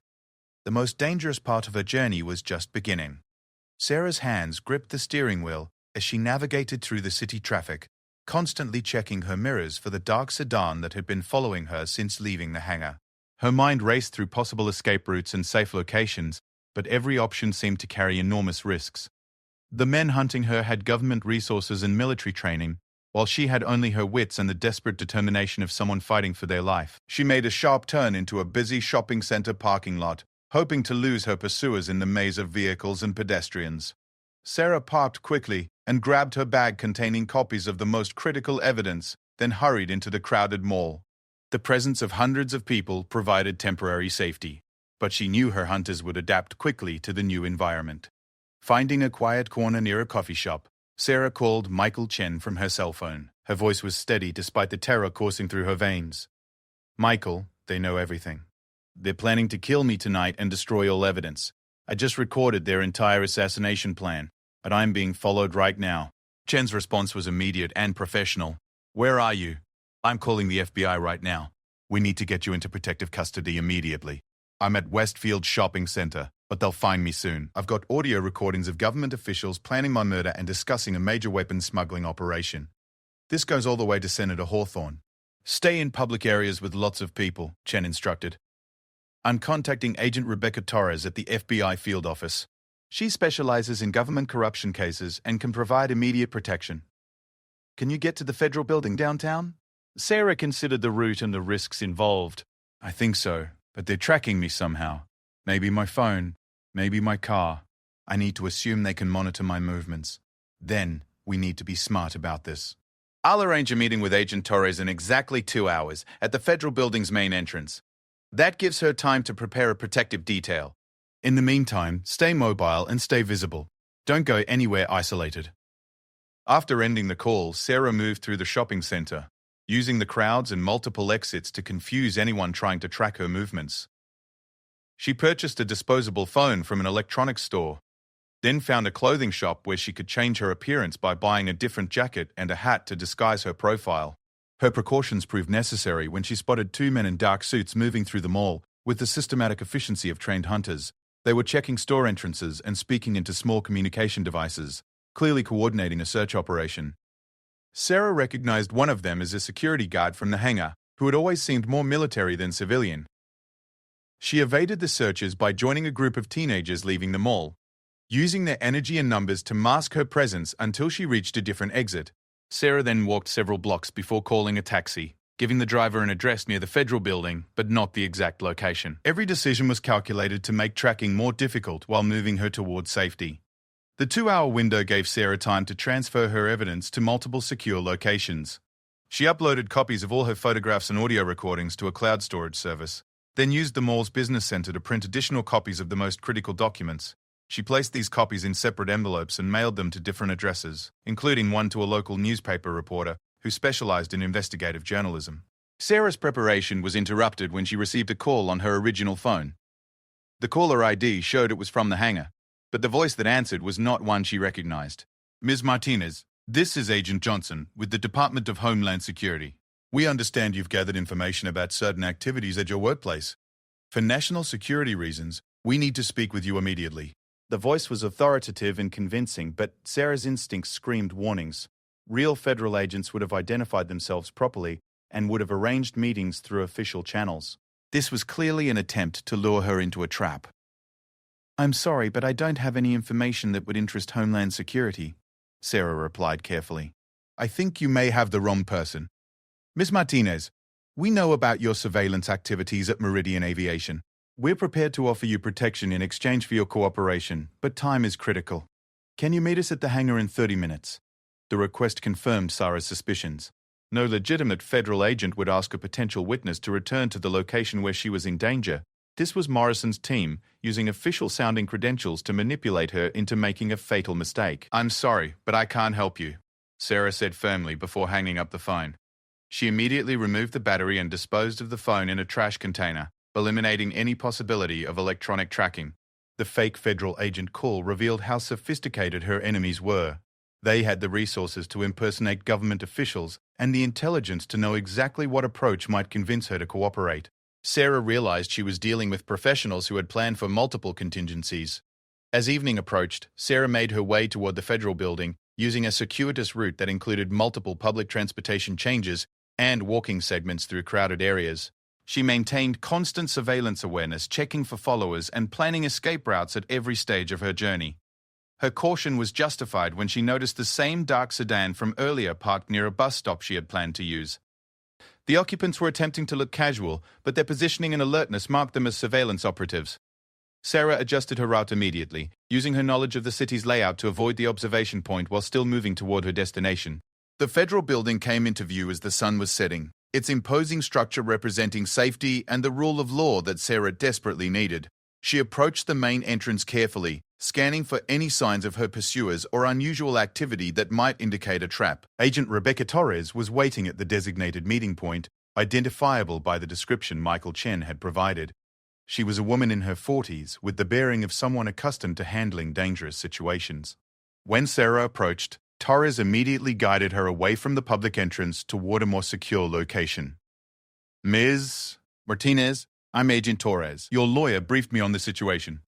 The most dangerous part of her journey was just beginning. Sarah's hands gripped the steering wheel as she navigated through the city traffic, constantly checking her mirrors for the dark sedan that had been following her since leaving the hangar. Her mind raced through possible escape routes and safe locations, but every option seemed to carry enormous risks. The men hunting her had government resources and military training, while she had only her wits and the desperate determination of someone fighting for their life. She made a sharp turn into a busy shopping center parking lot, hoping to lose her pursuers in the maze of vehicles and pedestrians. Sarah parked quickly and grabbed her bag containing copies of the most critical evidence, then hurried into the crowded mall. The presence of hundreds of people provided temporary safety, but she knew her hunters would adapt quickly to the new environment. Finding a quiet corner near a coffee shop, Sarah called Michael Chen from her cell phone. Her voice was steady despite the terror coursing through her veins. "Michael, they know everything. They're planning to kill me tonight and destroy all evidence. I just recorded their entire assassination plan, but I'm being followed right now." Chen's response was immediate and professional. "Where are you?" "I'm calling the FBI right now. We need to get you into protective custody immediately. I'm at Westfield Shopping Center, but they'll find me soon. I've got audio recordings of government officials planning my murder and discussing a major weapons smuggling operation. This goes all the way to Senator Hawthorne. Stay in public areas with lots of people," Chen instructed. I'm contacting Agent Rebecca Torres at the FBI field office. She specializes in government corruption cases and can provide immediate protection. Can you get to the federal building downtown? Sarah considered the route and the risks involved. I think so, but they're tracking me somehow. Maybe my phone, maybe my car. I need to assume they can monitor my movements. Then, we need to be smart about this. I'll arrange a meeting with Agent Torres in exactly 2 hours at the federal building's main entrance. That gives her time to prepare a protective detail. In the meantime, stay mobile and stay visible. Don't go anywhere isolated. After ending the call, Sarah moved through the shopping center, using the crowds and multiple exits to confuse anyone trying to track her movements. She purchased a disposable phone from an electronics store, then found a clothing shop where she could change her appearance by buying a different jacket and a hat to disguise her profile. Her precautions proved necessary when she spotted 2 men in dark suits moving through the mall with the systematic efficiency of trained hunters. They were checking store entrances and speaking into small communication devices, clearly coordinating a search operation. Sarah recognized one of them as a security guard from the hangar, who had always seemed more military than civilian. She evaded the searchers by joining a group of teenagers leaving the mall, using their energy and numbers to mask her presence until she reached a different exit. Sarah then walked several blocks before calling a taxi, giving the driver an address near the federal building, but not the exact location. Every decision was calculated to make tracking more difficult while moving her towards safety. The 2-hour window gave Sarah time to transfer her evidence to multiple secure locations. She uploaded copies of all her photographs and audio recordings to a cloud storage service, then used the mall's business center to print additional copies of the most critical documents. She placed these copies in separate envelopes and mailed them to different addresses, including one to a local newspaper reporter who specialized in investigative journalism. Sarah's preparation was interrupted when she received a call on her original phone. The caller ID showed it was from the hangar, but the voice that answered was not one she recognized. Ms. Martinez, this is Agent Johnson with the Department of Homeland Security. We understand you've gathered information about certain activities at your workplace. For national security reasons, we need to speak with you immediately. The voice was authoritative and convincing, but Sarah's instincts screamed warnings. Real federal agents would have identified themselves properly and would have arranged meetings through official channels. This was clearly an attempt to lure her into a trap. I'm sorry, but I don't have any information that would interest Homeland Security, Sarah replied carefully. I think you may have the wrong person. Ms. Martinez, we know about your surveillance activities at Meridian Aviation. We're prepared to offer you protection in exchange for your cooperation, but time is critical. Can you meet us at the hangar in 30 minutes? The request confirmed Sarah's suspicions. No legitimate federal agent would ask a potential witness to return to the location where she was in danger. This was Morrison's team, using official-sounding credentials to manipulate her into making a fatal mistake. I'm sorry, but I can't help you, Sarah said firmly before hanging up the phone. She immediately removed the battery and disposed of the phone in a trash container, eliminating any possibility of electronic tracking. The fake federal agent call revealed how sophisticated her enemies were. They had the resources to impersonate government officials and the intelligence to know exactly what approach might convince her to cooperate. Sarah realized she was dealing with professionals who had planned for multiple contingencies. As evening approached, Sarah made her way toward the federal building, using a circuitous route that included multiple public transportation changes and walking segments through crowded areas. She maintained constant surveillance awareness, checking for followers and planning escape routes at every stage of her journey. Her caution was justified when she noticed the same dark sedan from earlier parked near a bus stop she had planned to use. The occupants were attempting to look casual, but their positioning and alertness marked them as surveillance operatives. Sarah adjusted her route immediately, using her knowledge of the city's layout to avoid the observation point while still moving toward her destination. The federal building came into view as the sun was setting, its imposing structure representing safety and the rule of law that Sarah desperately needed. She approached the main entrance carefully, scanning for any signs of her pursuers or unusual activity that might indicate a trap. Agent Rebecca Torres was waiting at the designated meeting point, identifiable by the description Michael Chen had provided. She was a woman in her 40s, with the bearing of someone accustomed to handling dangerous situations. When Sarah approached, Torres immediately guided her away from the public entrance toward a more secure location. Ms. Martinez, I'm Agent Torres. Your lawyer briefed me on the situation.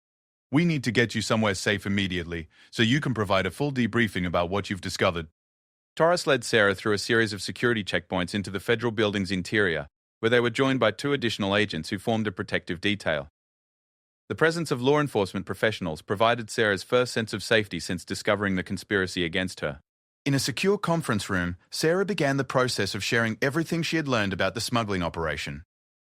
We need to get you somewhere safe immediately, so you can provide a full debriefing about what you've discovered. Torres led Sarah through a series of security checkpoints into the federal building's interior, where they were joined by 2 additional agents who formed a protective detail. The presence of law enforcement professionals provided Sarah's first sense of safety since discovering the conspiracy against her. In a secure conference room, Sarah began the process of sharing everything she had learned about the smuggling operation.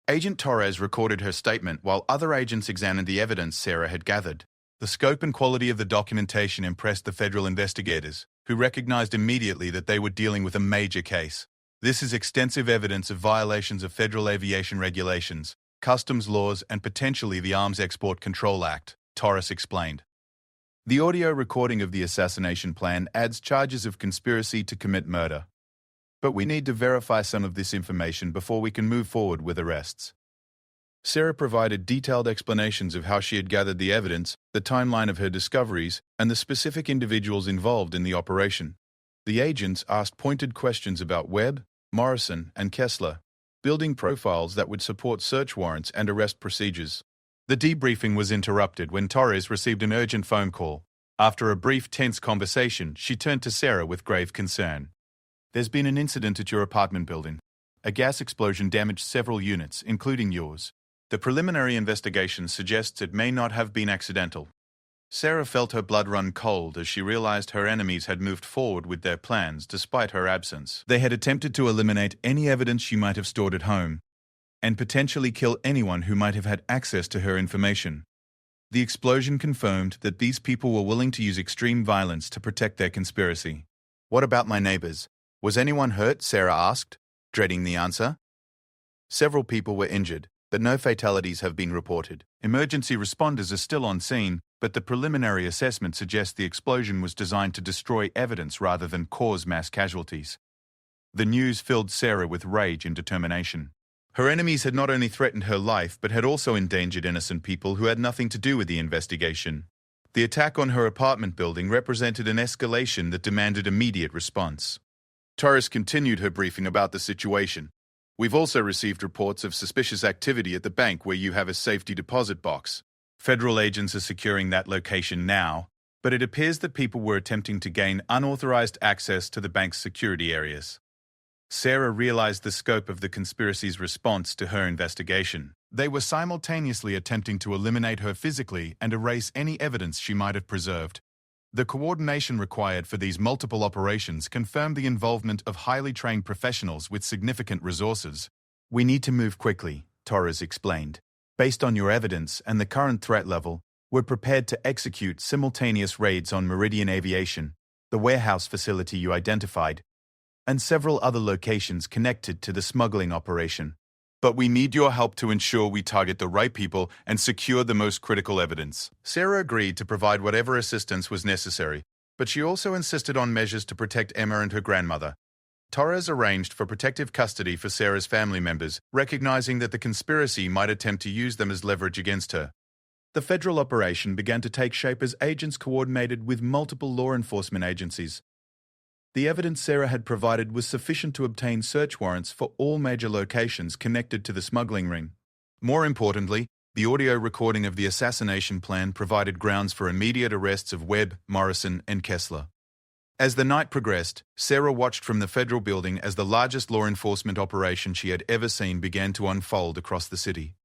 Agent Torres recorded her statement while other agents examined the evidence Sarah had gathered. The scope and quality of the documentation impressed the federal investigators, who recognized immediately that they were dealing with a major case. This is extensive evidence of violations of federal aviation regulations, customs laws, and potentially the Arms Export Control Act, Torres explained. The audio recording of the assassination plan adds charges of conspiracy to commit murder. But we need to verify some of this information before we can move forward with arrests. Sarah provided detailed explanations of how she had gathered the evidence, the timeline of her discoveries, and the specific individuals involved in the operation. The agents asked pointed questions about Webb, Morrison, and Kessler, building profiles that would support search warrants and arrest procedures. The debriefing was interrupted when Torres received an urgent phone call. After a brief, tense conversation, she turned to Sarah with grave concern. "There's been an incident at your apartment building. A gas explosion damaged several units, including yours. The preliminary investigation suggests it may not have been accidental." Sarah felt her blood run cold as she realized her enemies had moved forward with their plans despite her absence. They had attempted to eliminate any evidence she might have stored at home, and potentially kill anyone who might have had access to her information. The explosion confirmed that these people were willing to use extreme violence to protect their conspiracy. "What about my neighbors? Was anyone hurt?" Sarah asked, dreading the answer. "Several people were injured, but no fatalities have been reported. Emergency responders are still on scene, but the preliminary assessment suggests the explosion was designed to destroy evidence rather than cause mass casualties." The news filled Sarah with rage and determination. Her enemies had not only threatened her life, but had also endangered innocent people who had nothing to do with the investigation. The attack on her apartment building represented an escalation that demanded immediate response. Torres continued her briefing about the situation. "We've also received reports of suspicious activity at the bank where you have a safety deposit box. Federal agents are securing that location now, but it appears that people were attempting to gain unauthorized access to the bank's security areas." Sarah realized the scope of the conspiracy's response to her investigation. They were simultaneously attempting to eliminate her physically and erase any evidence she might have preserved. The coordination required for these multiple operations confirmed the involvement of highly trained professionals with significant resources. "We need to move quickly," Torres explained. "Based on your evidence and the current threat level, we're prepared to execute simultaneous raids on Meridian Aviation, the warehouse facility you identified, and several other locations connected to the smuggling operation. But we need your help to ensure we target the right people and secure the most critical evidence." Sarah agreed to provide whatever assistance was necessary, but she also insisted on measures to protect Emma and her grandmother. Torres arranged for protective custody for Sarah's family members, recognizing that the conspiracy might attempt to use them as leverage against her. The federal operation began to take shape as agents coordinated with multiple law enforcement agencies. The evidence Sarah had provided was sufficient to obtain search warrants for all major locations connected to the smuggling ring. More importantly, the audio recording of the assassination plan provided grounds for immediate arrests of Webb, Morrison, and Kessler. As the night progressed, Sarah watched from the federal building as the largest law enforcement operation she had ever seen began to unfold across the city.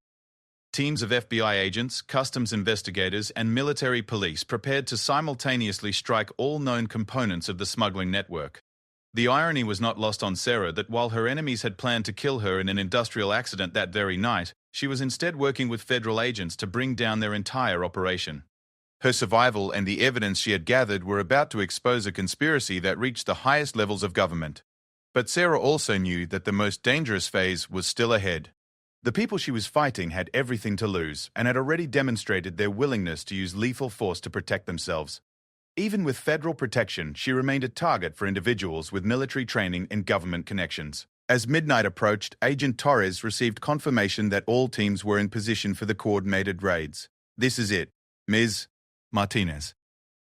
Teams of FBI agents, customs investigators, and military police prepared to simultaneously strike all known components of the smuggling network. The irony was not lost on Sarah that while her enemies had planned to kill her in an industrial accident that very night, she was instead working with federal agents to bring down their entire operation. Her survival and the evidence she had gathered were about to expose a conspiracy that reached the highest levels of government. But Sarah also knew that the most dangerous phase was still ahead. The people she was fighting had everything to lose and had already demonstrated their willingness to use lethal force to protect themselves. Even with federal protection, she remained a target for individuals with military training and government connections. As midnight approached, Agent Torres received confirmation that all teams were in position for the coordinated raids. "This is it, Ms. Martinez.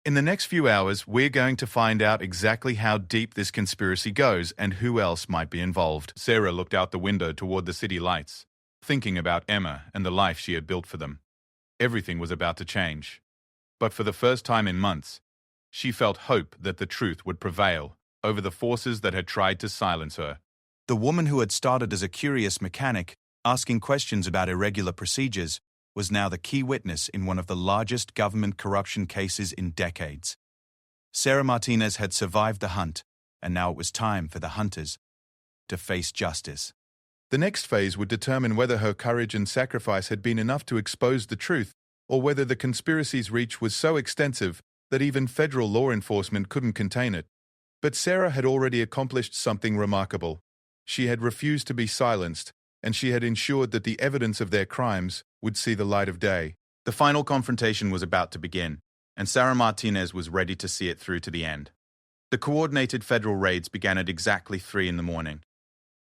In the next few hours, we're going to find out exactly how deep this conspiracy goes and who else might be involved." Sarah looked out the window toward the city lights, thinking about Emma and the life she had built for them. Everything was about to change. But for the first time in months, she felt hope that the truth would prevail over the forces that had tried to silence her. The woman who had started as a curious mechanic, asking questions about irregular procedures, was now the key witness in one of the largest government corruption cases in decades. Sarah Martinez had survived the hunt, and now it was time for the hunters to face justice. The next phase would determine whether her courage and sacrifice had been enough to expose the truth, or whether the conspiracy's reach was so extensive that even federal law enforcement couldn't contain it. But Sarah had already accomplished something remarkable. She had refused to be silenced, and she had ensured that the evidence of their crimes would see the light of day. The final confrontation was about to begin, and Sarah Martinez was ready to see it through to the end. The coordinated federal raids began at exactly 3 a.m,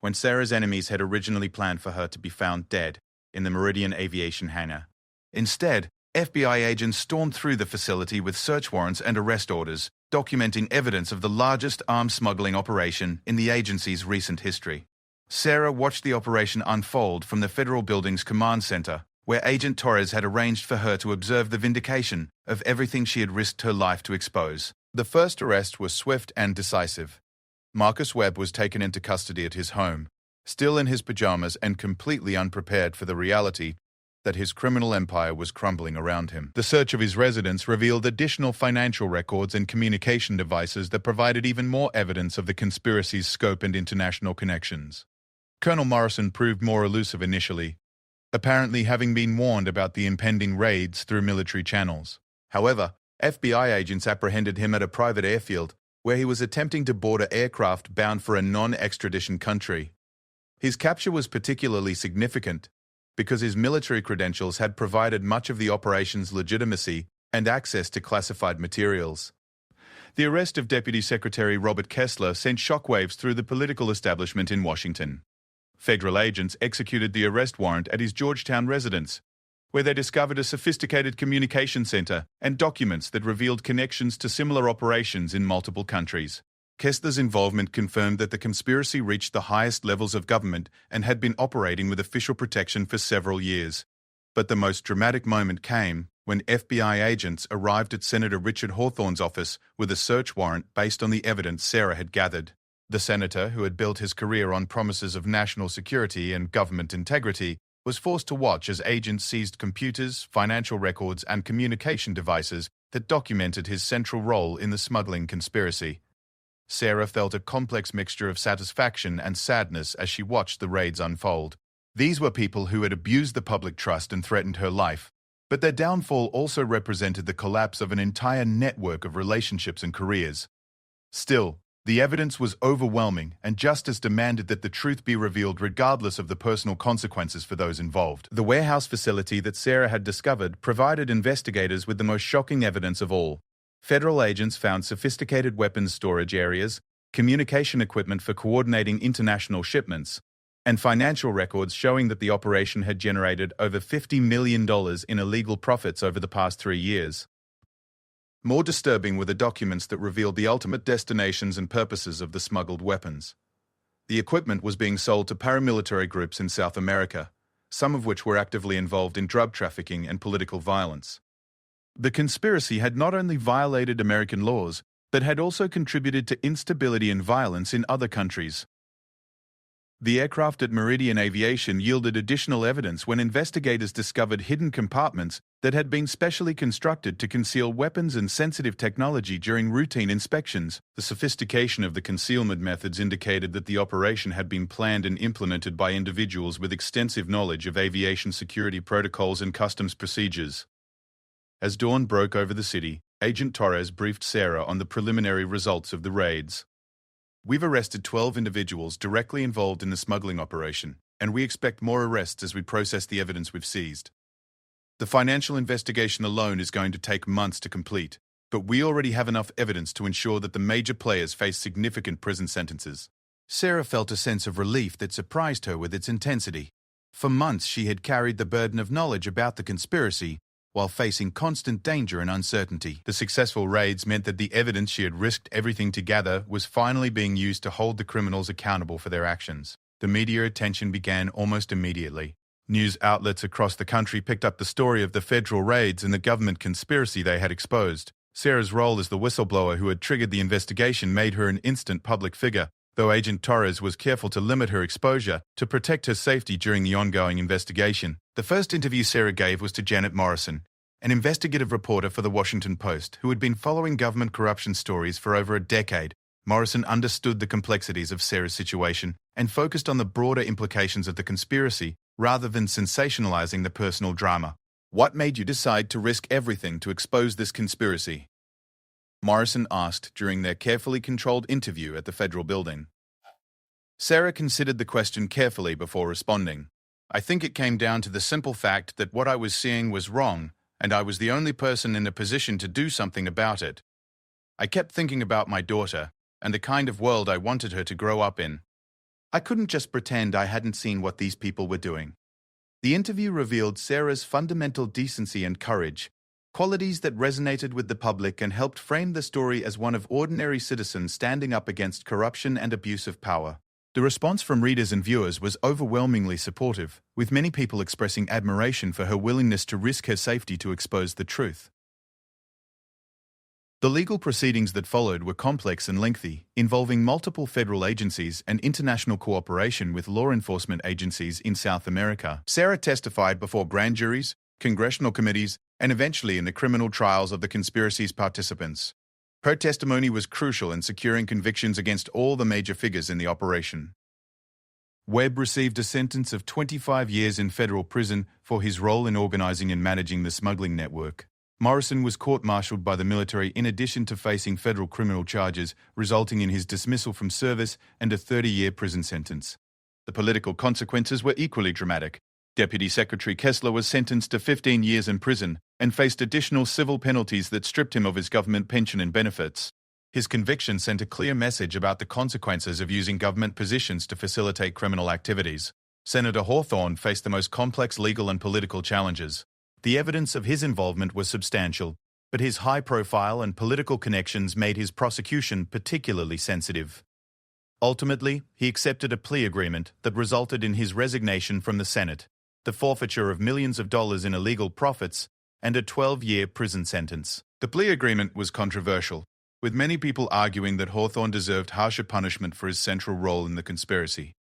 when Sarah's enemies had originally planned for her to be found dead in the Meridian Aviation hangar. Instead, FBI agents stormed through the facility with search warrants and arrest orders, documenting evidence of the largest arms smuggling operation in the agency's recent history. Sarah watched the operation unfold from the federal building's command center, where Agent Torres had arranged for her to observe the vindication of everything she had risked her life to expose. The first arrest was swift and decisive. Marcus Webb was taken into custody at his home, still in his pajamas and completely unprepared for the reality that his criminal empire was crumbling around him. The search of his residence revealed additional financial records and communication devices that provided even more evidence of the conspiracy's scope and international connections. Colonel Morrison proved more elusive initially, apparently having been warned about the impending raids through military channels. However, FBI agents apprehended him at a private airfield where he was attempting to board an aircraft bound for a non-extradition country. His capture was particularly significant because his military credentials had provided much of the operation's legitimacy and access to classified materials. The arrest of Deputy Secretary Robert Kessler sent shockwaves through the political establishment in Washington. Federal agents executed the arrest warrant at his Georgetown residence, where they discovered a sophisticated communication center and documents that revealed connections to similar operations in multiple countries. Kessler's involvement confirmed that the conspiracy reached the highest levels of government and had been operating with official protection for several years. But the most dramatic moment came when FBI agents arrived at Senator Richard Hawthorne's office with a search warrant based on the evidence Sarah had gathered. The senator, who had built his career on promises of national security and government integrity, was forced to watch as agents seized computers, financial records, and communication devices that documented his central role in the smuggling conspiracy. Sarah felt a complex mixture of satisfaction and sadness as she watched the raids unfold. These were people who had abused the public trust and threatened her life, but their downfall also represented the collapse of an entire network of relationships and careers. Still, the evidence was overwhelming, and justice demanded that the truth be revealed regardless of the personal consequences for those involved. The warehouse facility that Sarah had discovered provided investigators with the most shocking evidence of all. Federal agents found sophisticated weapons storage areas, communication equipment for coordinating international shipments, and financial records showing that the operation had generated over $50 million in illegal profits over the past 3 years. More disturbing were the documents that revealed the ultimate destinations and purposes of the smuggled weapons. The equipment was being sold to paramilitary groups in South America, some of which were actively involved in drug trafficking and political violence. The conspiracy had not only violated American laws, but had also contributed to instability and violence in other countries. The aircraft at Meridian Aviation yielded additional evidence when investigators discovered hidden compartments that had been specially constructed to conceal weapons and sensitive technology during routine inspections. The sophistication of the concealment methods indicated that the operation had been planned and implemented by individuals with extensive knowledge of aviation security protocols and customs procedures. As dawn broke over the city, Agent Torres briefed Sarah on the preliminary results of the raids. "We've arrested 12 individuals directly involved in the smuggling operation, and we expect more arrests as we process the evidence we've seized. The financial investigation alone is going to take months to complete, but we already have enough evidence to ensure that the major players face significant prison sentences." Sarah felt a sense of relief that surprised her with its intensity. For months she had carried the burden of knowledge about the conspiracy, while facing constant danger and uncertainty. The successful raids meant that the evidence she had risked everything to gather was finally being used to hold the criminals accountable for their actions. The media attention began almost immediately. News outlets across the country picked up the story of the federal raids and the government conspiracy they had exposed. Sarah's role as the whistleblower who had triggered the investigation made her an instant public figure, though Agent Torres was careful to limit her exposure to protect her safety during the ongoing investigation. The first interview Sarah gave was to Janet Morrison, an investigative reporter for The Washington Post who had been following government corruption stories for over a decade. Morrison understood the complexities of Sarah's situation and focused on the broader implications of the conspiracy rather than sensationalizing the personal drama. "What made you decide to risk everything to expose this conspiracy?" Morrison asked during their carefully controlled interview at the federal building. Sarah considered the question carefully before responding. "I think it came down to the simple fact that what I was seeing was wrong, and I was the only person in a position to do something about it. I kept thinking about my daughter and the kind of world I wanted her to grow up in. I couldn't just pretend I hadn't seen what these people were doing." The interview revealed Sarah's fundamental decency and courage, qualities that resonated with the public and helped frame the story as one of ordinary citizens standing up against corruption and abuse of power. The response from readers and viewers was overwhelmingly supportive, with many people expressing admiration for her willingness to risk her safety to expose the truth. The legal proceedings that followed were complex and lengthy, involving multiple federal agencies and international cooperation with law enforcement agencies in South America. Sarah testified before grand juries, congressional committees, and eventually in the criminal trials of the conspiracy's participants. Her testimony was crucial in securing convictions against all the major figures in the operation. Webb received a sentence of 25 years in federal prison for his role in organizing and managing the smuggling network. Morrison was court-martialed by the military in addition to facing federal criminal charges, resulting in his dismissal from service and a 30-year prison sentence. The political consequences were equally dramatic. Deputy Secretary Kessler was sentenced to 15 years in prison and faced additional civil penalties that stripped him of his government pension and benefits. His conviction sent a clear message about the consequences of using government positions to facilitate criminal activities. Senator Hawthorne faced the most complex legal and political challenges. The evidence of his involvement was substantial, but his high profile and political connections made his prosecution particularly sensitive. Ultimately, he accepted a plea agreement that resulted in his resignation from the Senate, the forfeiture of millions of dollars in illegal profits, and a 12-year prison sentence. The plea agreement was controversial, with many people arguing that Hawthorne deserved harsher punishment for his central role in the conspiracy.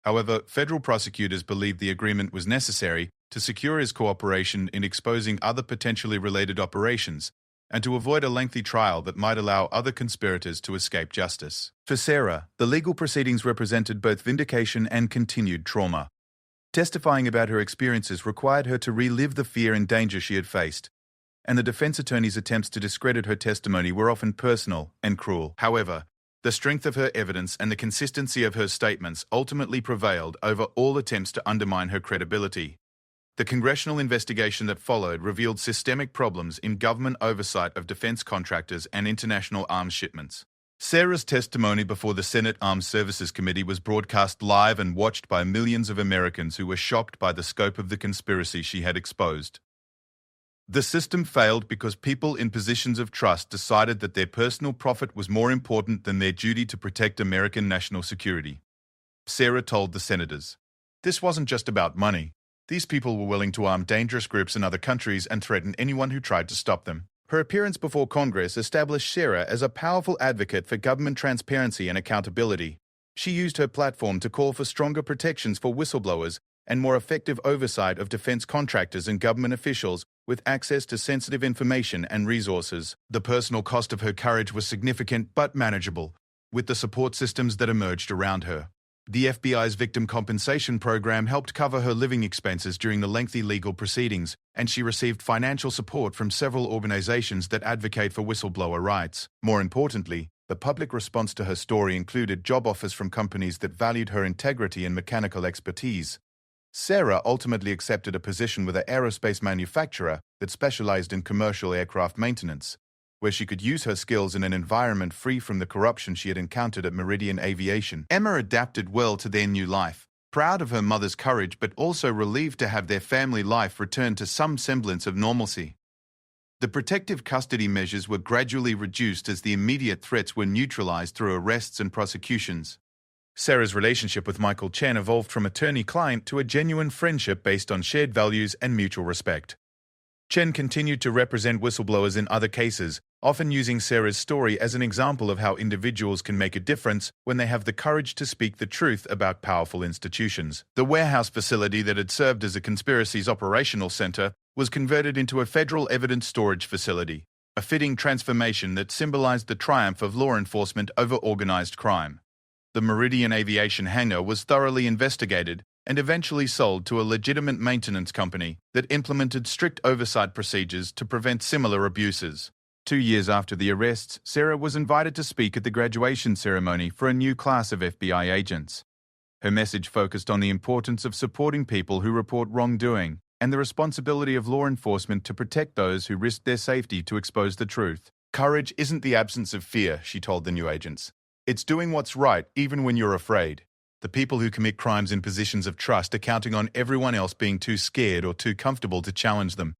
However, federal prosecutors believed the agreement was necessary to secure his cooperation in exposing other potentially related operations and to avoid a lengthy trial that might allow other conspirators to escape justice. For Sarah, the legal proceedings represented both vindication and continued trauma. Testifying about her experiences required her to relive the fear and danger she had faced, and the defense attorney's attempts to discredit her testimony were often personal and cruel. However, the strength of her evidence and the consistency of her statements ultimately prevailed over all attempts to undermine her credibility. The congressional investigation that followed revealed systemic problems in government oversight of defense contractors and international arms shipments. Sarah's testimony before the Senate Armed Services Committee was broadcast live and watched by millions of Americans who were shocked by the scope of the conspiracy she had exposed. The system failed because people in positions of trust decided that their personal profit was more important than their duty to protect American national security. Sarah told the senators, "This wasn't just about money. These people were willing to arm dangerous groups in other countries and threaten anyone who tried to stop them." Her appearance before Congress established Sarah as a powerful advocate for government transparency and accountability. She used her platform to call for stronger protections for whistleblowers and more effective oversight of defense contractors and government officials with access to sensitive information and resources. The personal cost of her courage was significant but manageable, with the support systems that emerged around her. The FBI's victim compensation program helped cover her living expenses during the lengthy legal proceedings, and she received financial support from several organizations that advocate for whistleblower rights. More importantly, the public response to her story included job offers from companies that valued her integrity and mechanical expertise. Sarah ultimately accepted a position with an aerospace manufacturer that specialized in commercial aircraft maintenance, where she could use her skills in an environment free from the corruption she had encountered at Meridian Aviation. Emma adapted well to their new life, proud of her mother's courage but also relieved to have their family life return to some semblance of normalcy. The protective custody measures were gradually reduced as the immediate threats were neutralized through arrests and prosecutions. Sarah's relationship with Michael Chen evolved from attorney-client to a genuine friendship based on shared values and mutual respect. Chen continued to represent whistleblowers in other cases, often using Sarah's story as an example of how individuals can make a difference when they have the courage to speak the truth about powerful institutions. The warehouse facility that had served as a conspiracy's operational center was converted into a federal evidence storage facility, a fitting transformation that symbolized the triumph of law enforcement over organized crime. The Meridian Aviation hangar was thoroughly investigated and eventually sold to a legitimate maintenance company that implemented strict oversight procedures to prevent similar abuses. 2 years after the arrests, Sarah was invited to speak at the graduation ceremony for a new class of FBI agents. Her message focused on the importance of supporting people who report wrongdoing and the responsibility of law enforcement to protect those who risk their safety to expose the truth. Courage isn't the absence of fear, she told the new agents. It's doing what's right even when you're afraid. The people who commit crimes in positions of trust are counting on everyone else being too scared or too comfortable to challenge them.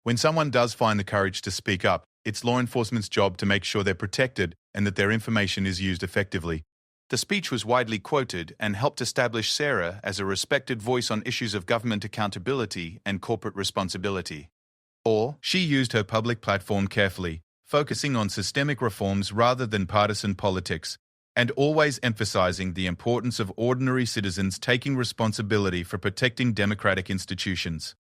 When someone does find the courage to speak up, it's law enforcement's job to make sure they're protected and that their information is used effectively. The speech was widely quoted and helped establish Sarah as a respected voice on issues of government accountability and corporate responsibility. She used her public platform carefully, focusing on systemic reforms rather than partisan politics, and always emphasizing the importance of ordinary citizens taking responsibility for protecting democratic institutions.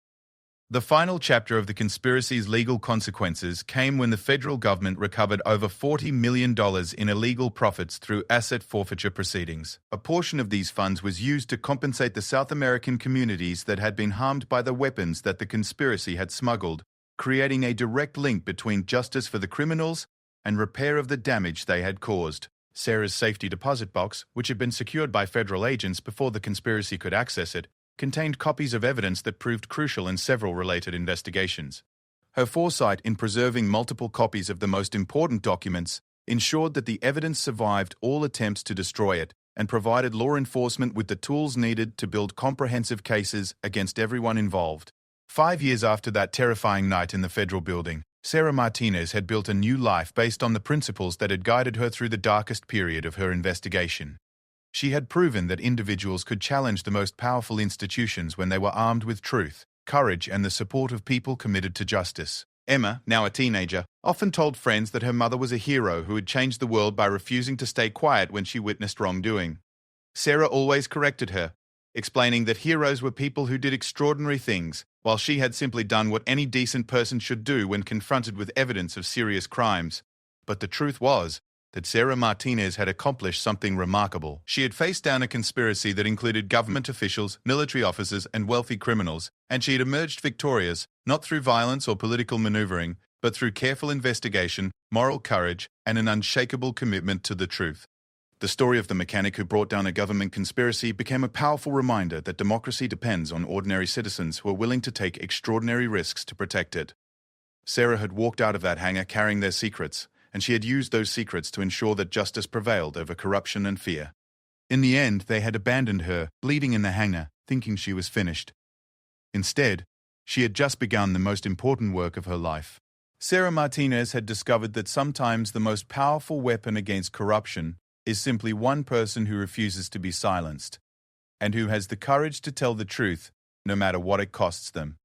The final chapter of the conspiracy's legal consequences came when the federal government recovered over $40 million in illegal profits through asset forfeiture proceedings. A portion of these funds was used to compensate the South American communities that had been harmed by the weapons that the conspiracy had smuggled, creating a direct link between justice for the criminals and repair of the damage they had caused. Sarah's safety deposit box, which had been secured by federal agents before the conspiracy could access it, contained copies of evidence that proved crucial in several related investigations. Her foresight in preserving multiple copies of the most important documents ensured that the evidence survived all attempts to destroy it and provided law enforcement with the tools needed to build comprehensive cases against everyone involved. 5 years after that terrifying night in the federal building, Sarah Martinez had built a new life based on the principles that had guided her through the darkest period of her investigation. She had proven that individuals could challenge the most powerful institutions when they were armed with truth, courage, and the support of people committed to justice. Emma, now a teenager, often told friends that her mother was a hero who had changed the world by refusing to stay quiet when she witnessed wrongdoing. Sarah always corrected her, explaining that heroes were people who did extraordinary things, while she had simply done what any decent person should do when confronted with evidence of serious crimes. But the truth was that Sarah Martinez had accomplished something remarkable. She had faced down a conspiracy that included government officials, military officers, and wealthy criminals, and she had emerged victorious, not through violence or political maneuvering, but through careful investigation, moral courage, and an unshakable commitment to the truth. The story of the mechanic who brought down a government conspiracy became a powerful reminder that democracy depends on ordinary citizens who are willing to take extraordinary risks to protect it. Sarah had walked out of that hangar carrying their secrets, and she had used those secrets to ensure that justice prevailed over corruption and fear. In the end, they had abandoned her, bleeding in the hangar, thinking she was finished. Instead, she had just begun the most important work of her life. Sarah Martinez had discovered that sometimes the most powerful weapon against corruption is simply one person who refuses to be silenced, and who has the courage to tell the truth, no matter what it costs them.